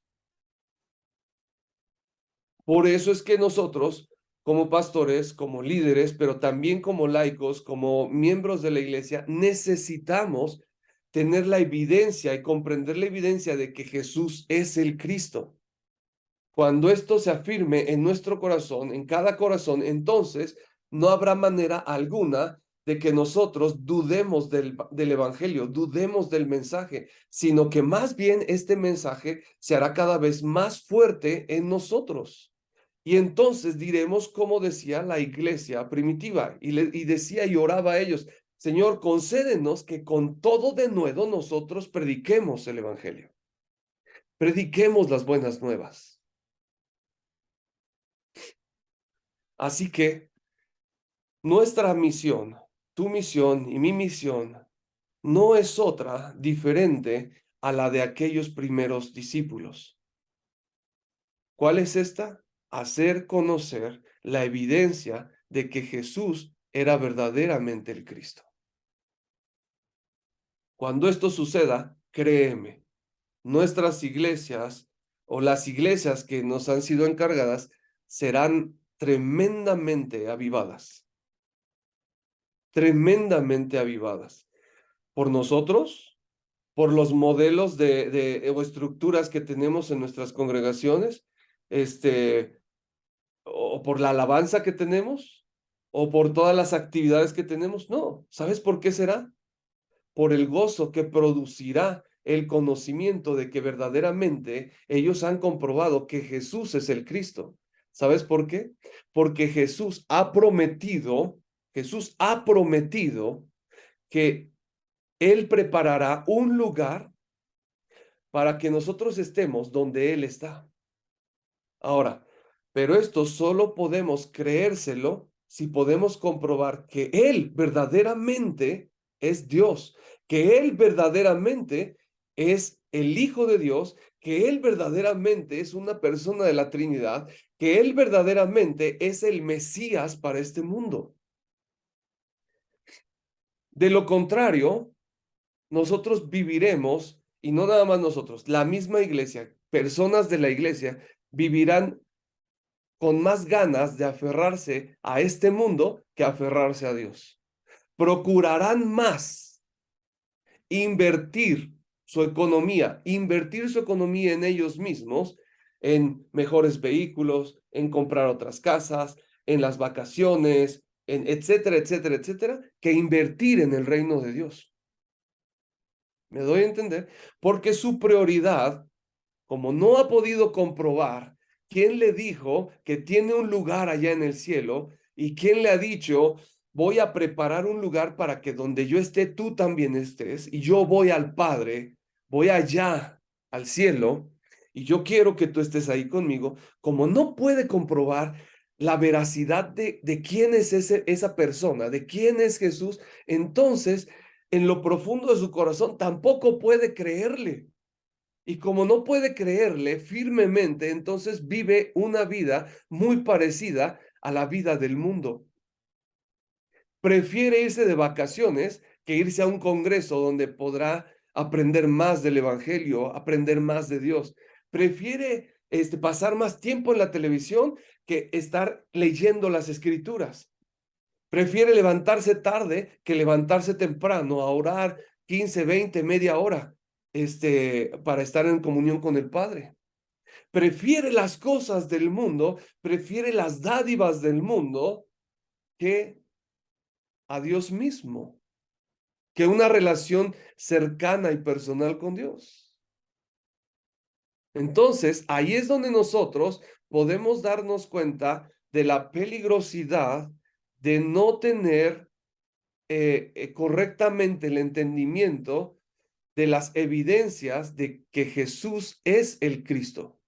Por eso es que nosotros, como pastores, como líderes, pero también como laicos, como miembros de la iglesia, necesitamos tener la evidencia y comprender la evidencia de que Jesús es el Cristo. Cuando esto se afirme en nuestro corazón, en cada corazón, entonces no habrá manera alguna de que nosotros dudemos del evangelio, dudemos del mensaje, sino que más bien este mensaje se hará cada vez más fuerte en nosotros. Y entonces diremos como decía la iglesia primitiva, y decía y oraba a ellos, Señor, concédenos que con todo denuedo nosotros prediquemos el evangelio, prediquemos las buenas nuevas. Así que nuestra misión, tu misión y mi misión, no es otra diferente a la de aquellos primeros discípulos. ¿Cuál es esta? Hacer conocer la evidencia de que Jesús era verdaderamente el Cristo. Cuando esto suceda, créeme, nuestras iglesias o las iglesias que nos han sido encargadas serán tremendamente avivadas, tremendamente avivadas por nosotros, por los modelos o estructuras que tenemos en nuestras congregaciones, o por la alabanza que tenemos, o por todas las actividades que tenemos. No, ¿sabes por qué será? Por el gozo que producirá el conocimiento de que verdaderamente ellos han comprobado que Jesús es el Cristo. ¿Sabes por qué? Porque Jesús ha prometido que Él preparará un lugar para que nosotros estemos donde Él está. Ahora, pero esto solo podemos creérselo si podemos comprobar que Él verdaderamente es Dios, que Él verdaderamente es el Hijo de Dios, que Él verdaderamente es una persona de la Trinidad, que Él verdaderamente es el Mesías para este mundo. De lo contrario, nosotros viviremos, y no nada más nosotros, la misma iglesia, personas de la iglesia, vivirán con más ganas de aferrarse a este mundo que aferrarse a Dios. Procurarán más invertir su economía en ellos mismos, en mejores vehículos, en comprar otras casas, en las vacaciones, en etcétera, etcétera, etcétera, que invertir en el reino de Dios. ¿Me doy a entender? Porque su prioridad, como no ha podido comprobar quién le dijo que tiene un lugar allá en el cielo y quién le ha dicho, voy a preparar un lugar para que donde yo esté, tú también estés, y yo voy al Padre, voy allá al cielo, y yo quiero que tú estés ahí conmigo, como no puede comprobar la veracidad de quién es esa persona, de quién es Jesús, entonces en lo profundo de su corazón tampoco puede creerle. Y como no puede creerle firmemente, entonces vive una vida muy parecida a la vida del mundo. Prefiere irse de vacaciones que irse a un congreso donde podrá aprender más del Evangelio, aprender más de Dios. Prefiere pasar más tiempo en la televisión que estar leyendo las escrituras. Prefiere levantarse tarde que levantarse temprano a orar 15, 20, media hora para estar en comunión con el Padre. Prefiere las cosas del mundo, prefiere las dádivas del mundo que a Dios mismo, que una relación cercana y personal con Dios. Entonces, ahí es donde nosotros podemos darnos cuenta de la peligrosidad de no tener correctamente el entendimiento de las evidencias de que Jesús es el Cristo.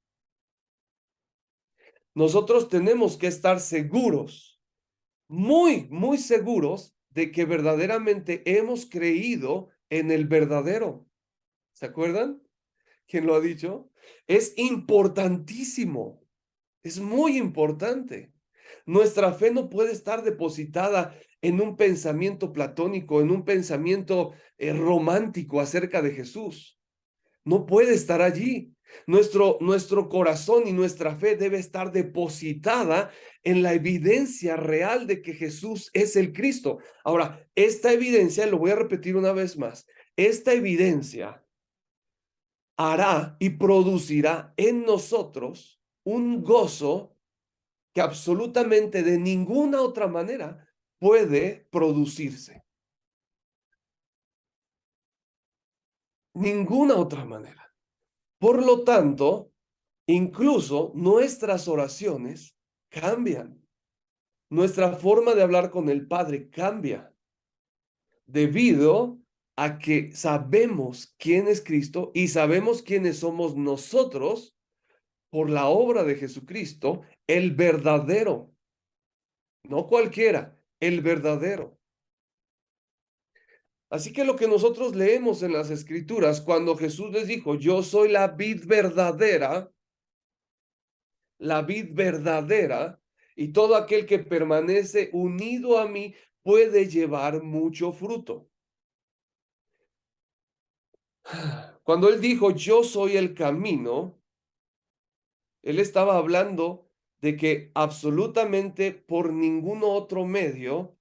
Nosotros tenemos que estar seguros, muy, muy seguros de que verdaderamente hemos creído en el verdadero. ¿Se acuerdan? ¿Quién lo ha dicho? Es importantísimo, es muy importante. Nuestra fe no puede estar depositada en un pensamiento platónico, en un pensamiento romántico acerca de Jesús. No puede estar allí. Nuestro corazón y nuestra fe debe estar depositada en la evidencia real de que Jesús es el Cristo. Ahora, esta evidencia, lo voy a repetir una vez más, esta evidencia hará y producirá en nosotros un gozo que absolutamente de ninguna otra manera puede producirse. Ninguna otra manera. Por lo tanto, incluso nuestras oraciones cambian. Nuestra forma de hablar con el Padre cambia debido a que sabemos quién es Cristo y sabemos quiénes somos nosotros por la obra de Jesucristo, el verdadero, no cualquiera, el verdadero. Así que lo que nosotros leemos en las Escrituras, cuando Jesús les dijo, yo soy la vid verdadera, y todo aquel que permanece unido a mí puede llevar mucho fruto. Cuando él dijo, yo soy el camino, él estaba hablando de que absolutamente por ningún otro medio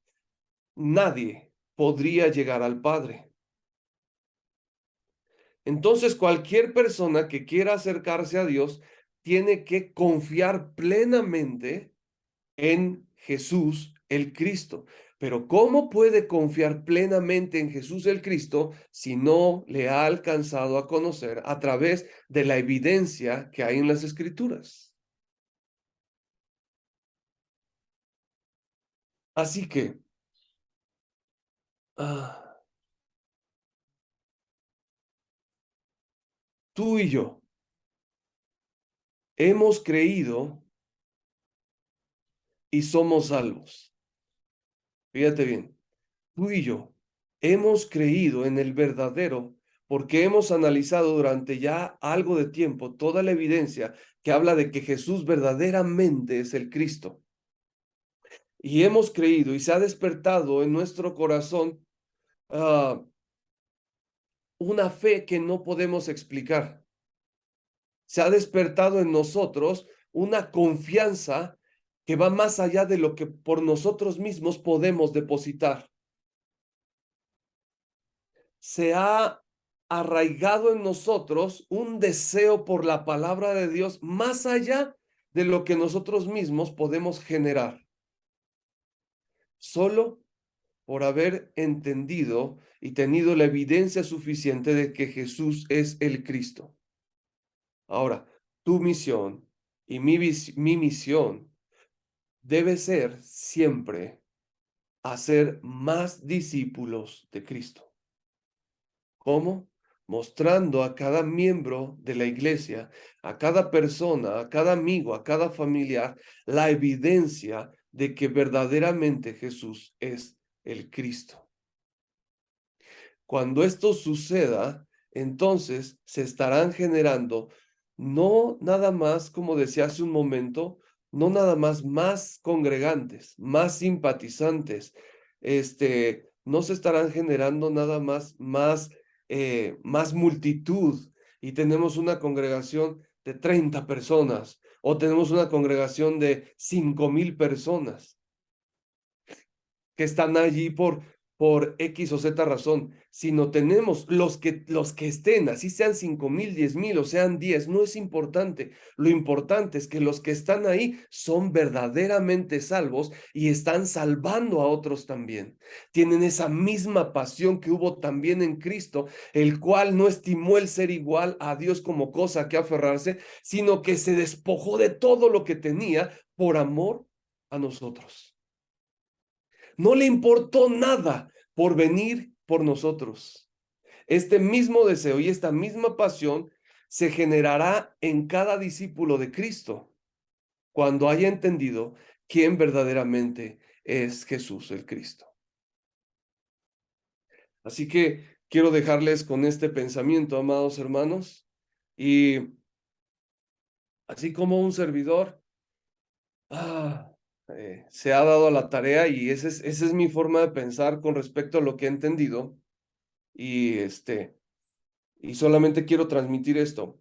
nadie podría llegar al Padre. Entonces, cualquier persona que quiera acercarse a Dios tiene que confiar plenamente en Jesús el Cristo. Pero ¿cómo puede confiar plenamente en Jesús el Cristo si no le ha alcanzado a conocer a través de la evidencia que hay en las Escrituras? Así que, ah, tú y yo hemos creído y somos salvos. Fíjate bien, tú y yo hemos creído en el verdadero porque hemos analizado durante ya algo de tiempo toda la evidencia que habla de que Jesús verdaderamente es el Cristo. Y hemos creído y se ha despertado en nuestro corazón una fe que no podemos explicar. Se ha despertado en nosotros una confianza que va más allá de lo que por nosotros mismos podemos depositar. Se ha arraigado en nosotros un deseo por la palabra de Dios más allá de lo que nosotros mismos podemos generar, solo por haber entendido y tenido la evidencia suficiente de que Jesús es el Cristo. Ahora, tu misión y mi misión debe ser siempre hacer más discípulos de Cristo. ¿Cómo? Mostrando a cada miembro de la iglesia, a cada persona, a cada amigo, a cada familiar, la evidencia de que verdaderamente Jesús es el Cristo. Cuando esto suceda, entonces se estarán generando no nada más, como decía hace un momento, no nada más congregantes, más simpatizantes, no se estarán generando nada más multitud y tenemos una congregación de 30 personas o tenemos una congregación de 5,000 personas que están allí por X o Z razón, sino tenemos los que estén, así sean 5,000, 10,000 o sean 10, no es importante. Lo importante es que los que están ahí son verdaderamente salvos y están salvando a otros también. Tienen esa misma pasión que hubo también en Cristo, el cual no estimó el ser igual a Dios como cosa que aferrarse, sino que se despojó de todo lo que tenía por amor a nosotros. No le importó nada por venir por nosotros. Este mismo deseo y esta misma pasión se generará en cada discípulo de Cristo cuando haya entendido quién verdaderamente es Jesús el Cristo. Así que quiero dejarles con este pensamiento, amados hermanos, y así como un servidor se ha dado a la tarea y esa es mi forma de pensar con respecto a lo que he entendido. Y y solamente quiero transmitir esto.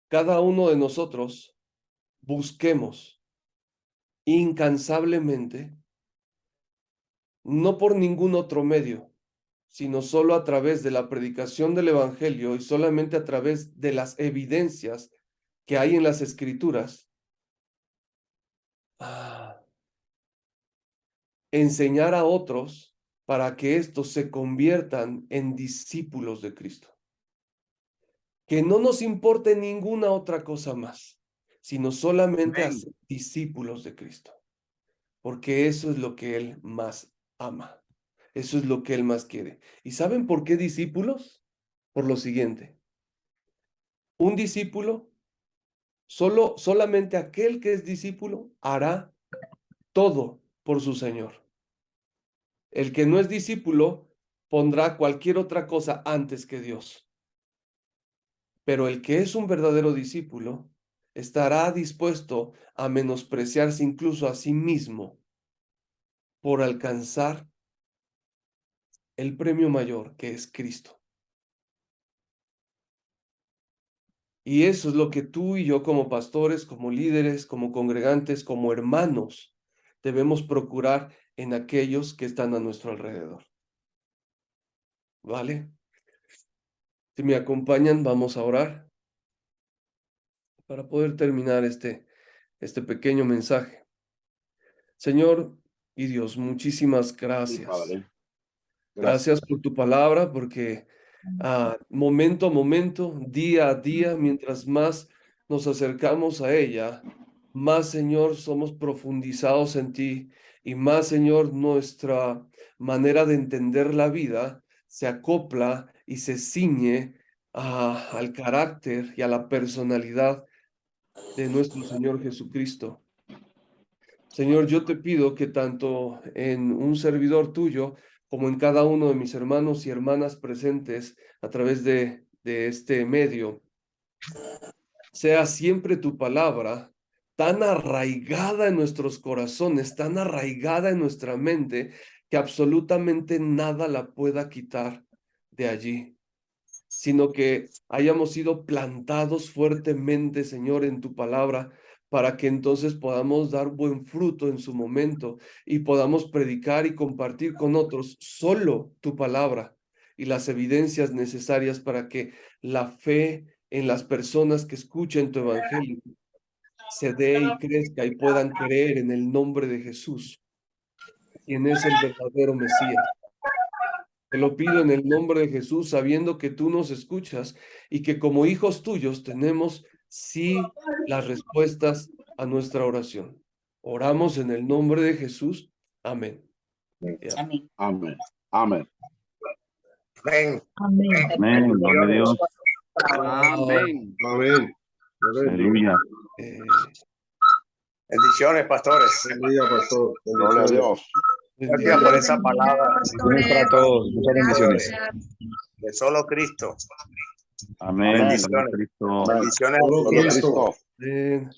Cada uno de nosotros busquemos incansablemente, no por ningún otro medio, sino solo a través de la predicación del Evangelio y solamente a través de las evidencias que hay en las Escrituras, enseñar a otros para que estos se conviertan en discípulos de Cristo. Que no nos importe ninguna otra cosa más, sino solamente Amén. hacer discípulos de Cristo, porque eso es lo que Él más ama, eso es lo que Él más quiere. ¿Y saben por qué discípulos? Por lo siguiente, un discípulo, solamente aquel que es discípulo hará todo por su Señor. El que no es discípulo pondrá cualquier otra cosa antes que Dios. Pero el que es un verdadero discípulo estará dispuesto a menospreciarse incluso a sí mismo por alcanzar el premio mayor, que es Cristo. Y eso es lo que tú y yo como pastores, como líderes, como congregantes, como hermanos, debemos procurar en aquellos que están a nuestro alrededor. ¿Vale? Si me acompañan, vamos a orar para poder terminar este pequeño mensaje. Señor y Dios, muchísimas Sí, gracias. Padre. Gracias por tu palabra, porque momento a momento, día a día, mientras más nos acercamos a ella, más, Señor, somos profundizados en ti y más, Señor, nuestra manera de entender la vida se acopla y se ciñe al carácter y a la personalidad de nuestro Señor Jesucristo. Señor, yo te pido que tanto en un servidor tuyo como en cada uno de mis hermanos y hermanas presentes a través de este medio, sea siempre tu palabra tan arraigada en nuestros corazones, tan arraigada en nuestra mente, que absolutamente nada la pueda quitar de allí, sino que hayamos sido plantados fuertemente, Señor, en tu palabra, para que entonces podamos dar buen fruto en su momento y podamos predicar y compartir con otros solo tu palabra y las evidencias necesarias para que la fe en las personas que escuchen tu evangelio se dé y crezca y puedan creer en el nombre de Jesús, quien es el verdadero Mesías. Te lo pido en el nombre de Jesús, sabiendo que tú nos escuchas y que como hijos tuyos tenemos sí las respuestas a nuestra oración. Oramos en el nombre de Jesús. Amén. Amén. Amén. Amén. Amén. Amén. Amén, gloria a Dios. Amén. Amén. Aleluya. Bendiciones, pastores. Aleluya, pastor. Gloria a Dios. Gracias por esa palabra Bendiciones Para todos. Muchas bendiciones. de solo Cristo. Amén. Bendiciones. Cristo. Bendiciones. Solo Solo Cristo. Cristo.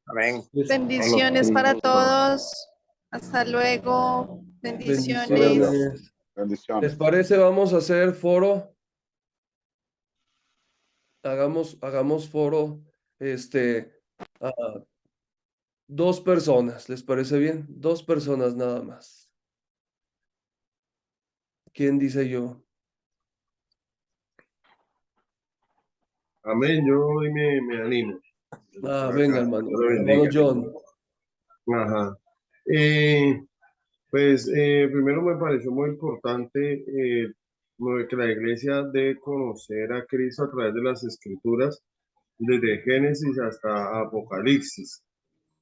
Amén. Bendiciones para todos. Hasta luego. Bendiciones. Bendiciones. Bendiciones. ¿Les parece? Vamos a hacer foro. Hagamos foro. A 2 personas. ¿Les parece bien? 2 personas nada más. ¿Quién dice yo? Amén. Yo hoy me animo. Venga, hermano. Dios lo Hermano bendiga. John. Ajá. Primero me pareció muy importante lo de que la iglesia debe conocer a Cristo a través de las escrituras, desde Génesis hasta Apocalipsis,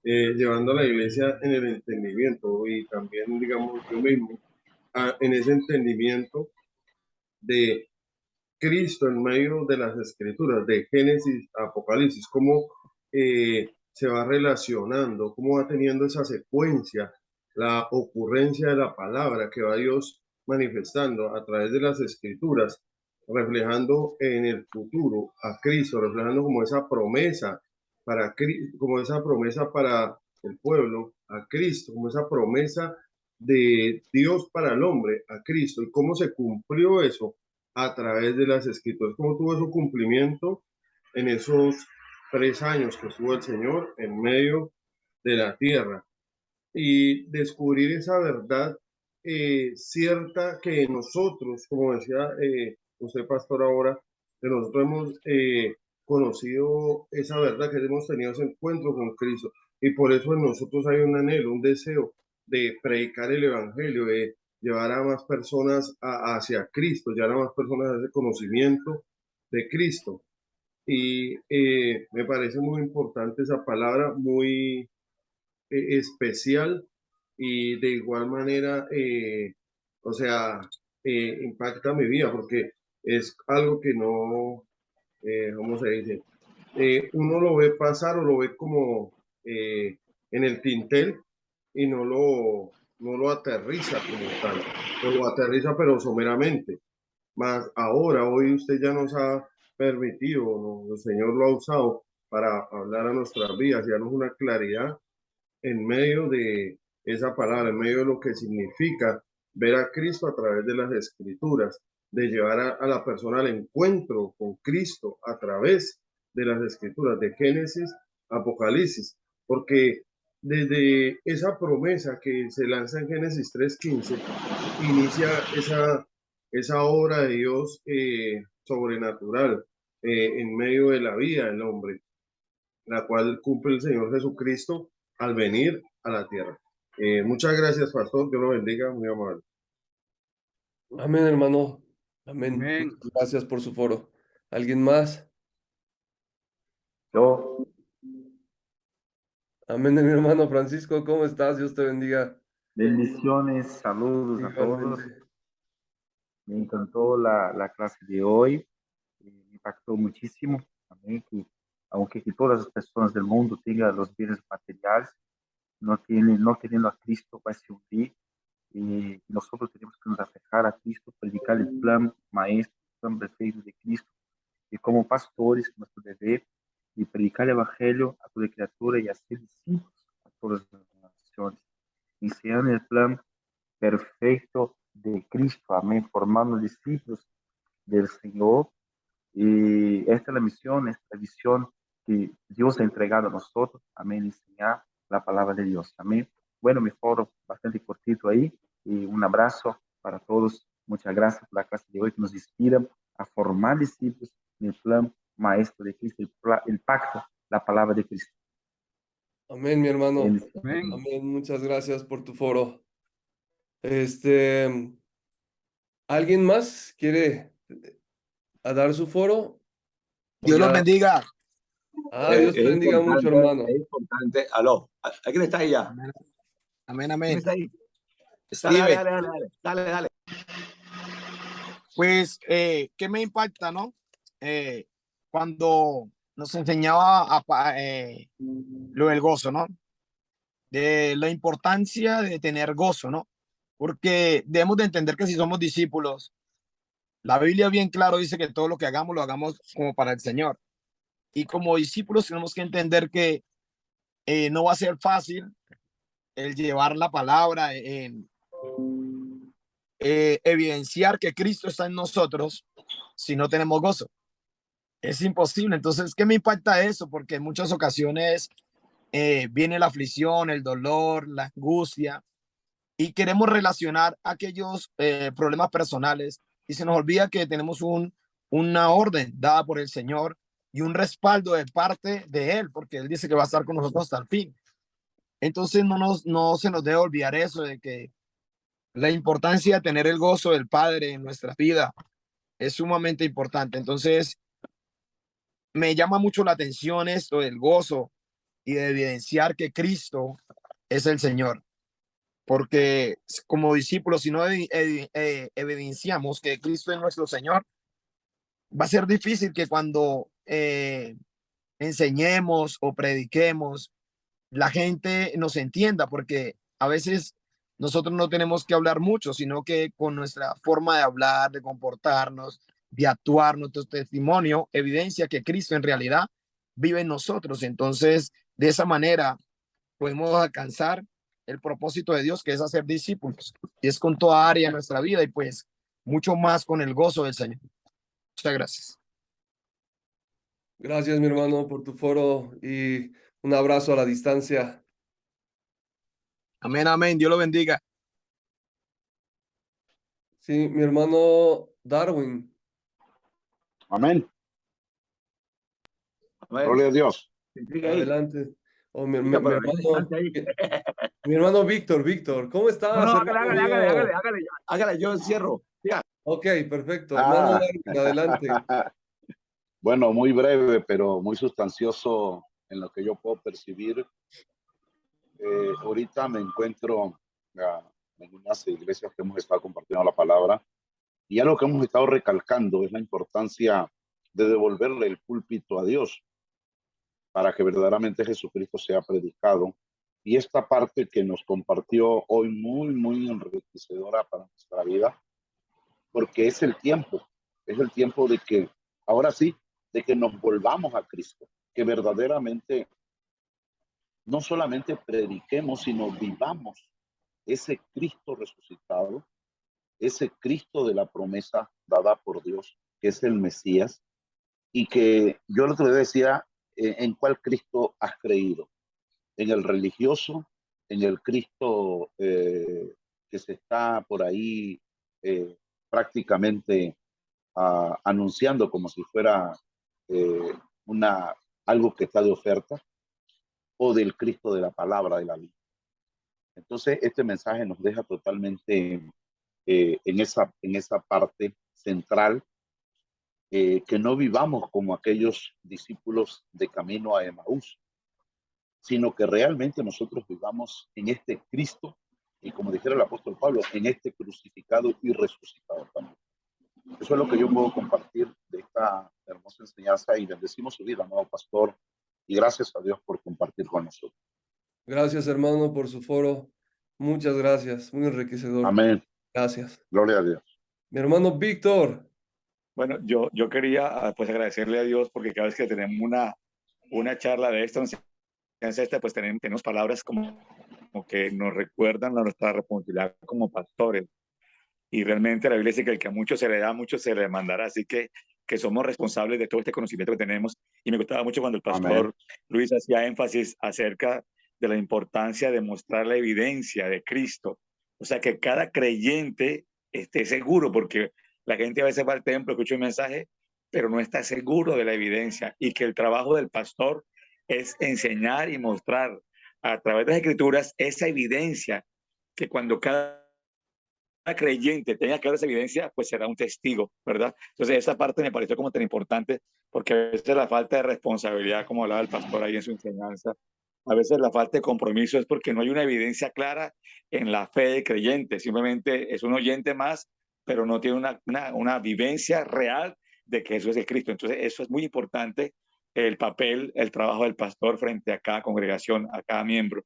llevando a la iglesia en el entendimiento y también, digamos, yo mismo, en ese entendimiento de Cristo en medio de las escrituras, de Génesis a Apocalipsis, cómo se va relacionando, cómo va teniendo esa secuencia, la ocurrencia de la palabra que va Dios manifestando a través de las escrituras, reflejando en el futuro a Cristo, reflejando como esa promesa como esa promesa para el pueblo, a Cristo, como esa promesa de Dios para el hombre, a Cristo, y cómo se cumplió eso a través de las escrituras, cómo tuvo su cumplimiento en esos 3 años que estuvo el Señor en medio de la tierra, y descubrir esa verdad cierta que nosotros, como decía usted, pastor, ahora, que nosotros hemos conocido esa verdad, que hemos tenido ese encuentro con Cristo, y por eso en nosotros hay un anhelo, un deseo de predicar el Evangelio, de llevar a más personas hacia Cristo, llevar a más personas a ese conocimiento de Cristo. Y me parece muy importante esa palabra, muy especial, y de igual manera, o sea, impacta mi vida porque es algo que no, ¿cómo se dice? Uno lo ve pasar o lo ve como en el tintel y no lo aterriza como tal, o lo aterriza pero someramente. Más ahora, hoy usted ya nos ha permitido, el Señor lo ha usado para hablar a nuestras vidas y darnos una claridad en medio de esa palabra, en medio de lo que significa ver a Cristo a través de las escrituras, de llevar a la persona al encuentro con Cristo a través de las escrituras, de Génesis, Apocalipsis, porque desde esa promesa que se lanza en Génesis 3:15, inicia esa obra de Dios sobrenatural en medio de la vida del hombre, la cual cumple el Señor Jesucristo al venir a la tierra. Muchas gracias, pastor, Dios lo bendiga, muy amable. Amén, hermano. Amén. Amén. Muchas gracias por su foro. ¿Alguien más? Yo, Amén, mi hermano Francisco, ¿cómo estás? Dios te bendiga. bendiciones, saludos a todos. Igualmente. Me encantó la clase de hoy, me impactó muchísimo. También que, aunque que todas las personas del mundo tengan los bienes materiales, no teniendo a Cristo va a se hundir. Y nosotros tenemos que nos acercar a Cristo, predicar el plan maestro, el plan perfecto de Cristo. Y como pastores, nuestro deber y predicar el evangelio a toda criatura y hacer discípulos a todas las naciones, enseñando el plan perfecto de Cristo, amén, formando discípulos del Señor. Y esta es la misión, esta es la visión que Dios ha entregado a nosotros, amén, enseñar la palabra de Dios, amén. Bueno, mi foro bastante cortito ahí, y un abrazo para todos. Muchas gracias por la clase de hoy que nos inspira a formar discípulos en el plan maestro de Cristo, el pacto, la palabra de Cristo. Amén, mi hermano. Amén. Amén. Muchas gracias por tu foro. ¿Alguien más quiere dar su foro? Dios los Ya. bendiga. Dios te bendiga mucho, hermano. Es importante. Aló, ¿alguien está ahí ya? Amén, ¿Quién amén. está ahí? Steve, Dale. pues, ¿qué me impacta, no? Cuando nos enseñaba lo del gozo, ¿no? De la importancia de tener gozo, ¿no? Porque debemos de entender que si somos discípulos, la Biblia bien claro dice que todo lo que hagamos lo hagamos como para el Señor. Y como discípulos tenemos que entender que no va a ser fácil el llevar la palabra, en evidenciar que Cristo está en nosotros si no tenemos gozo. Es imposible. Entonces, ¿qué me impacta eso? Porque en muchas ocasiones viene la aflicción, el dolor, la angustia, y queremos relacionar aquellos problemas personales y se nos olvida que tenemos una orden dada por el Señor y un respaldo de parte de Él, porque Él dice que va a estar con nosotros hasta el fin. Entonces no se nos debe olvidar eso, de que la importancia de tener el gozo del Padre en nuestra vida es sumamente importante. Entonces, me llama mucho la atención esto del gozo y de evidenciar que Cristo es el Señor. Porque como discípulos, si no evidenciamos que Cristo es nuestro Señor, va a ser difícil que cuando enseñemos o prediquemos, la gente nos entienda, porque a veces nosotros no tenemos que hablar mucho, sino que con nuestra forma de hablar, de comportarnos, de actuar, nuestro testimonio evidencia que Cristo en realidad vive en nosotros. Entonces, de esa manera podemos alcanzar el propósito de Dios, que es hacer discípulos, y es con toda área de nuestra vida, y pues mucho más con el gozo del Señor. Muchas gracias. Gracias, mi hermano, por tu foro y un abrazo a la distancia. Amén, amén. Dios lo bendiga. Sí, mi hermano Darwin. Amén. Gloria a Dios. Adelante. Mi Mi hermano Víctor, ¿cómo estás? No, hágale, yo encierro. Ok, perfecto. Hermano Darwin, adelante. Bueno, muy breve, pero muy sustancioso en lo que yo puedo percibir. Ahorita me encuentro en unas iglesias que hemos estado compartiendo la palabra, y algo que hemos estado recalcando es la importancia de devolverle el púlpito a Dios para que verdaderamente Jesucristo sea predicado. Y esta parte que nos compartió hoy muy enriquecedora para nuestra vida, porque es el tiempo de que, ahora sí, de que nos volvamos a Cristo, que verdaderamente no solamente prediquemos, sino vivamos ese Cristo resucitado, ese Cristo de la promesa dada por Dios, que es el Mesías, y que yo el otro día decía, ¿en cuál Cristo has creído? ¿En el religioso? ¿En el Cristo que se está por ahí prácticamente anunciando como si fuera eh, algo que está de oferta? ¿O del Cristo de la palabra de la vida? Entonces, este mensaje nos deja totalmente en esa parte central, que no vivamos como aquellos discípulos de camino a Emaús, sino que realmente nosotros vivamos en este Cristo, y como dijera el apóstol Pablo, en este crucificado y resucitado también. Eso es lo que yo puedo compartir de esta hermosa enseñanza, y bendecimos su vida, amado pastor, y gracias a Dios por compartir con nosotros. Gracias, hermano, por su foro. Muchas gracias, muy enriquecedor. Amén. Gracias. Gloria a Dios. Mi hermano Víctor. Bueno, yo quería pues agradecerle a Dios porque cada vez que tenemos una charla de esto, pues tenemos palabras como que nos recuerdan a nuestra responsabilidad como pastores. Y realmente la Biblia dice que el que a muchos se le da, a muchos se le mandará. Así que somos responsables de todo este conocimiento que tenemos. Y me gustaba mucho cuando el pastor Amén. Luis hacía énfasis acerca de la importancia de mostrar la evidencia de Cristo. O sea, que cada creyente esté seguro, porque la gente a veces va al templo, escucha un mensaje, pero no está seguro de la evidencia. Y que el trabajo del pastor es enseñar y mostrar a través de las Escrituras esa evidencia, que cuando cada creyente tenga que dar esa evidencia, pues será un testigo, ¿verdad? Entonces esa parte me pareció como tan importante, porque a veces la falta de responsabilidad, como hablaba el pastor ahí en su enseñanza, a veces la falta de compromiso es porque no hay una evidencia clara en la fe de creyente, simplemente es un oyente más, pero no tiene una vivencia real de que Jesús es el Cristo. Entonces eso es muy importante, el papel, el trabajo del pastor frente a cada congregación, a cada miembro.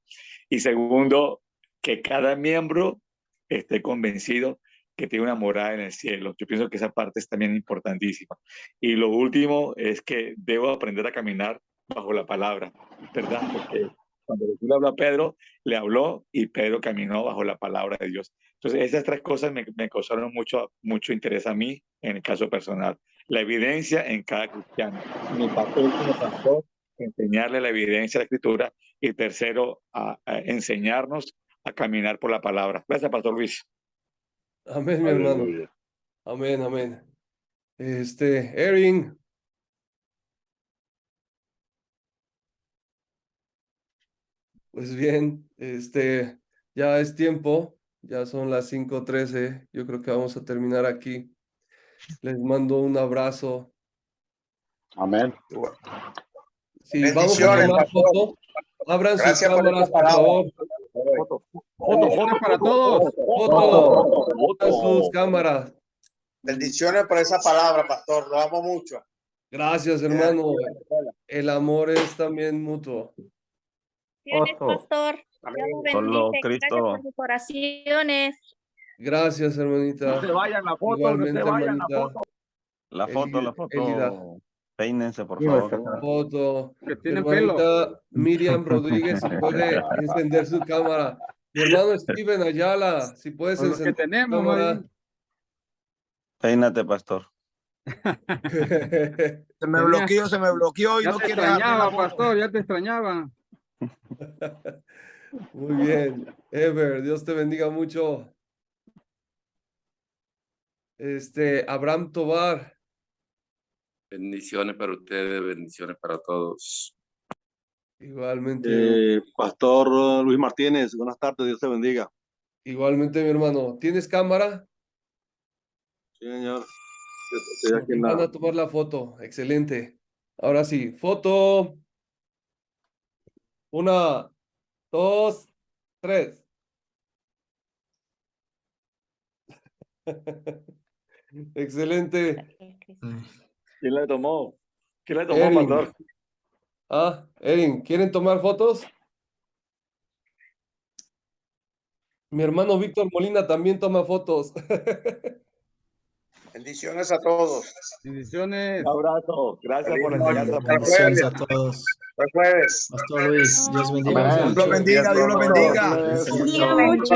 Y segundo, que cada miembro esté convencido que tiene una morada en el cielo. Yo pienso que esa parte es también importantísima. Y lo último es que debo aprender a caminar bajo la palabra, ¿verdad? Porque cuando Jesús le habló a Pedro, le habló y Pedro caminó bajo la palabra de Dios. Entonces, esas tres cosas me causaron mucho interés a mí en el caso personal. La evidencia en cada cristiano. Mi papel como pastor, enseñarle la evidencia de la Escritura. Y tercero, a enseñarnos a caminar por la palabra. Gracias, Pastor Luis. Amén, mi hermano. Aleluya. Amén, amén. Erin. Pues bien, ya es tiempo, ya son las 5:13. Yo creo que vamos a terminar aquí. Les mando un abrazo. Amén. Sí, vamos a Bendiciones, tomar pastor. foto. Abran sus Gracias por cámaras, esta por palabra. favor. Foto para todos. Foto. Abran sus cámaras. Bendiciones por esa palabra, pastor. Lo amo mucho. Gracias, hermano. El amor es también mutuo. Bendiciones, pastor. Amén. Dios lo bendice. Gracias por sus oraciones. Gracias, hermanita. No se vayan la foto, Igualmente, no se vayan la hermanita. foto. La Elida. foto. Peínense, por Sí, favor. bastante. Foto. Que tienen pelo. Hermanita Miriam Rodríguez, si puede encender su cámara. Mi hermano Steven Ayala, si puedes Con los que encender su tenemos, cámara. Marín. Peínate, pastor. Se me bloqueó y Ya no te quiere abrir la extrañaba, foto. pastor, ya te extrañaba. Muy bien. Ever, Dios te bendiga mucho. Abraham Tobar. Bendiciones para ustedes, bendiciones para todos. Igualmente. Pastor Luis Martínez, buenas tardes, Dios te bendiga. Igualmente, mi hermano. ¿Tienes cámara? Sí, señor. Estoy aquí en Van la... a tomar la foto. Excelente. Ahora sí, foto. 1, 2, 3. Excelente. ¿Quién la tomó? ¿Quién la tomó, Erin. pastor? Erin, ¿quieren tomar fotos? Mi hermano Víctor Molina también toma fotos. Bendiciones a todos. Bendiciones. Un abrazo. Gracias por la Feliz enseñanza. noche. Bendiciones a todos. Buen jueves. Pastor Luis, Dios bendiga Amén. Dios lo mucho. bendiga, Dios lo bendiga. Bendiciendo mucho.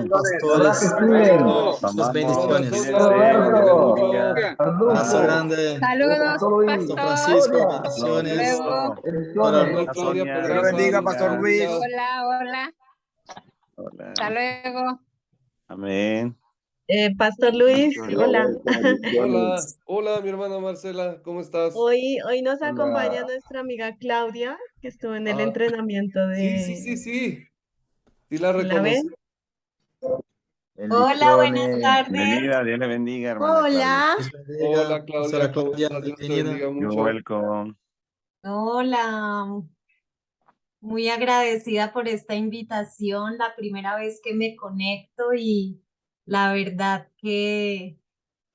pastores. Abrazo. Muchas bendiciones. Saludos. Abrazo grande. Saludos, Pastor pastor. Francisco, Hasta bendiciones. luego. Para Hola, Claudia Dios lo Pedraza. bendiga, Pastor Luis. Hola, hola. Hola. Hasta luego. Amén. Pastor Luis, hola. Hola, hola, mi hermana Marcela, ¿cómo estás? Hoy nos acompaña nuestra amiga Claudia, que estuvo en el Ah, entrenamiento de... sí. Sí la ¿La reconocí. ven? Hola, buenas tardes. Bienvenida, Dios le bendiga, hermana Hola. Dios bendiga. Hola, Claudia, Pastora ¿cómo Claudia, estás? Dios te bienvenida. bendiga Claudia. You're mucho. welcome. Hola, muy agradecida por esta invitación, la primera vez que me conecto y la verdad que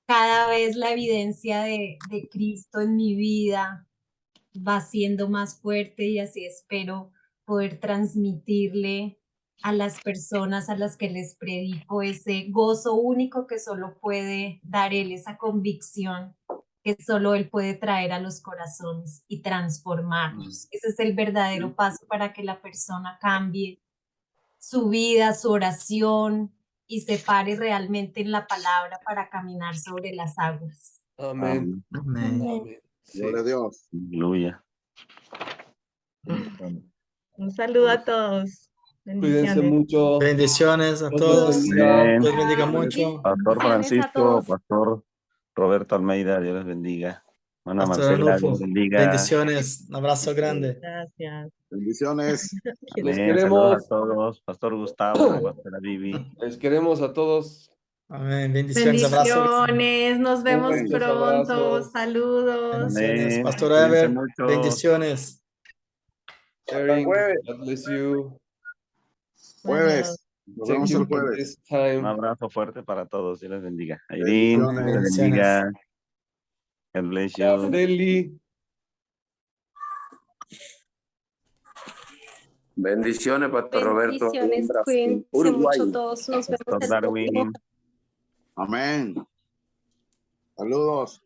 cada vez la evidencia de Cristo en mi vida va siendo más fuerte y así espero poder transmitirle a las personas a las que les predico ese gozo único que solo puede dar Él, esa convicción que solo Él puede traer a los corazones y transformarlos. Ese es el verdadero paso para que la persona cambie su vida, su oración y se pare realmente en la palabra para caminar sobre las aguas. Amén. Amén. Amén. Sí. Gloria a Dios. Aleluya. Un saludo a todos. Cuídense Bendiciones. mucho. Bendiciones a Dios los todos. bendiga. Amén. Dios bendiga mucho. Pastor Bendiciones a Francisco, todos. Pastor Roberto Almeida, Dios les bendiga. Hermana Pastor Marcela, Arnulfo, Dios bendiga. bendiciones. Un abrazo grande. Gracias. Bendiciones. Les Amén. Saludos queremos. a todos. Pastor Gustavo, Pastora Vivi. Les queremos a todos. Amén. Bendiciones. Abrazo grande. Bendiciones, nos vemos Amén. Muchos pronto. abrazos. Saludos. Bendiciones. Amén. Pastor Cuídense Ever, mucho. bendiciones. Erin, God bless you. Jueves. Nos Thank vemos you el for jueves. this time. Un abrazo fuerte para todos. Dios les bendiga. Aileen, Dios les Bendiciones. bendiga. God bless you. Deli. Bendiciones, Pastor Roberto. Bendiciones. Cuídense Uruguay. mucho todos. Nos vemos Pastor el próximo. Darwin. Amén. Saludos.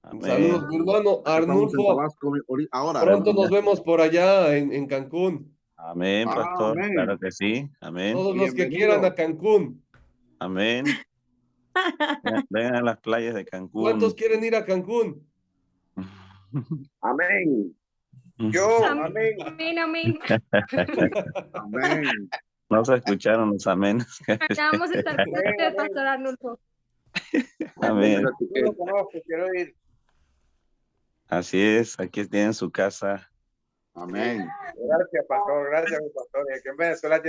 Amén. Saludos, mi hermano Estamos en Arnulfo. Tabasco ahora. Pronto nos vemos por allá en Cancún. Amén, pastor. Amén. Claro que sí. Amén. Todos los que Bienvenido. quieran a Cancún. Amén. Vengan a las playas de Cancún. ¿Cuántos quieren ir a Cancún? Amén. Yo. Amén. Amén. Amén. Amén. No se escucharon los amenes. Ya vamos a estar con usted, Pastor Arnulfo. Amén. Yo lo conozco, quiero ir. Así es, aquí tienen su casa. Amén. Gracias, pastor. Gracias, mi pastor. Y aquí en Venezuela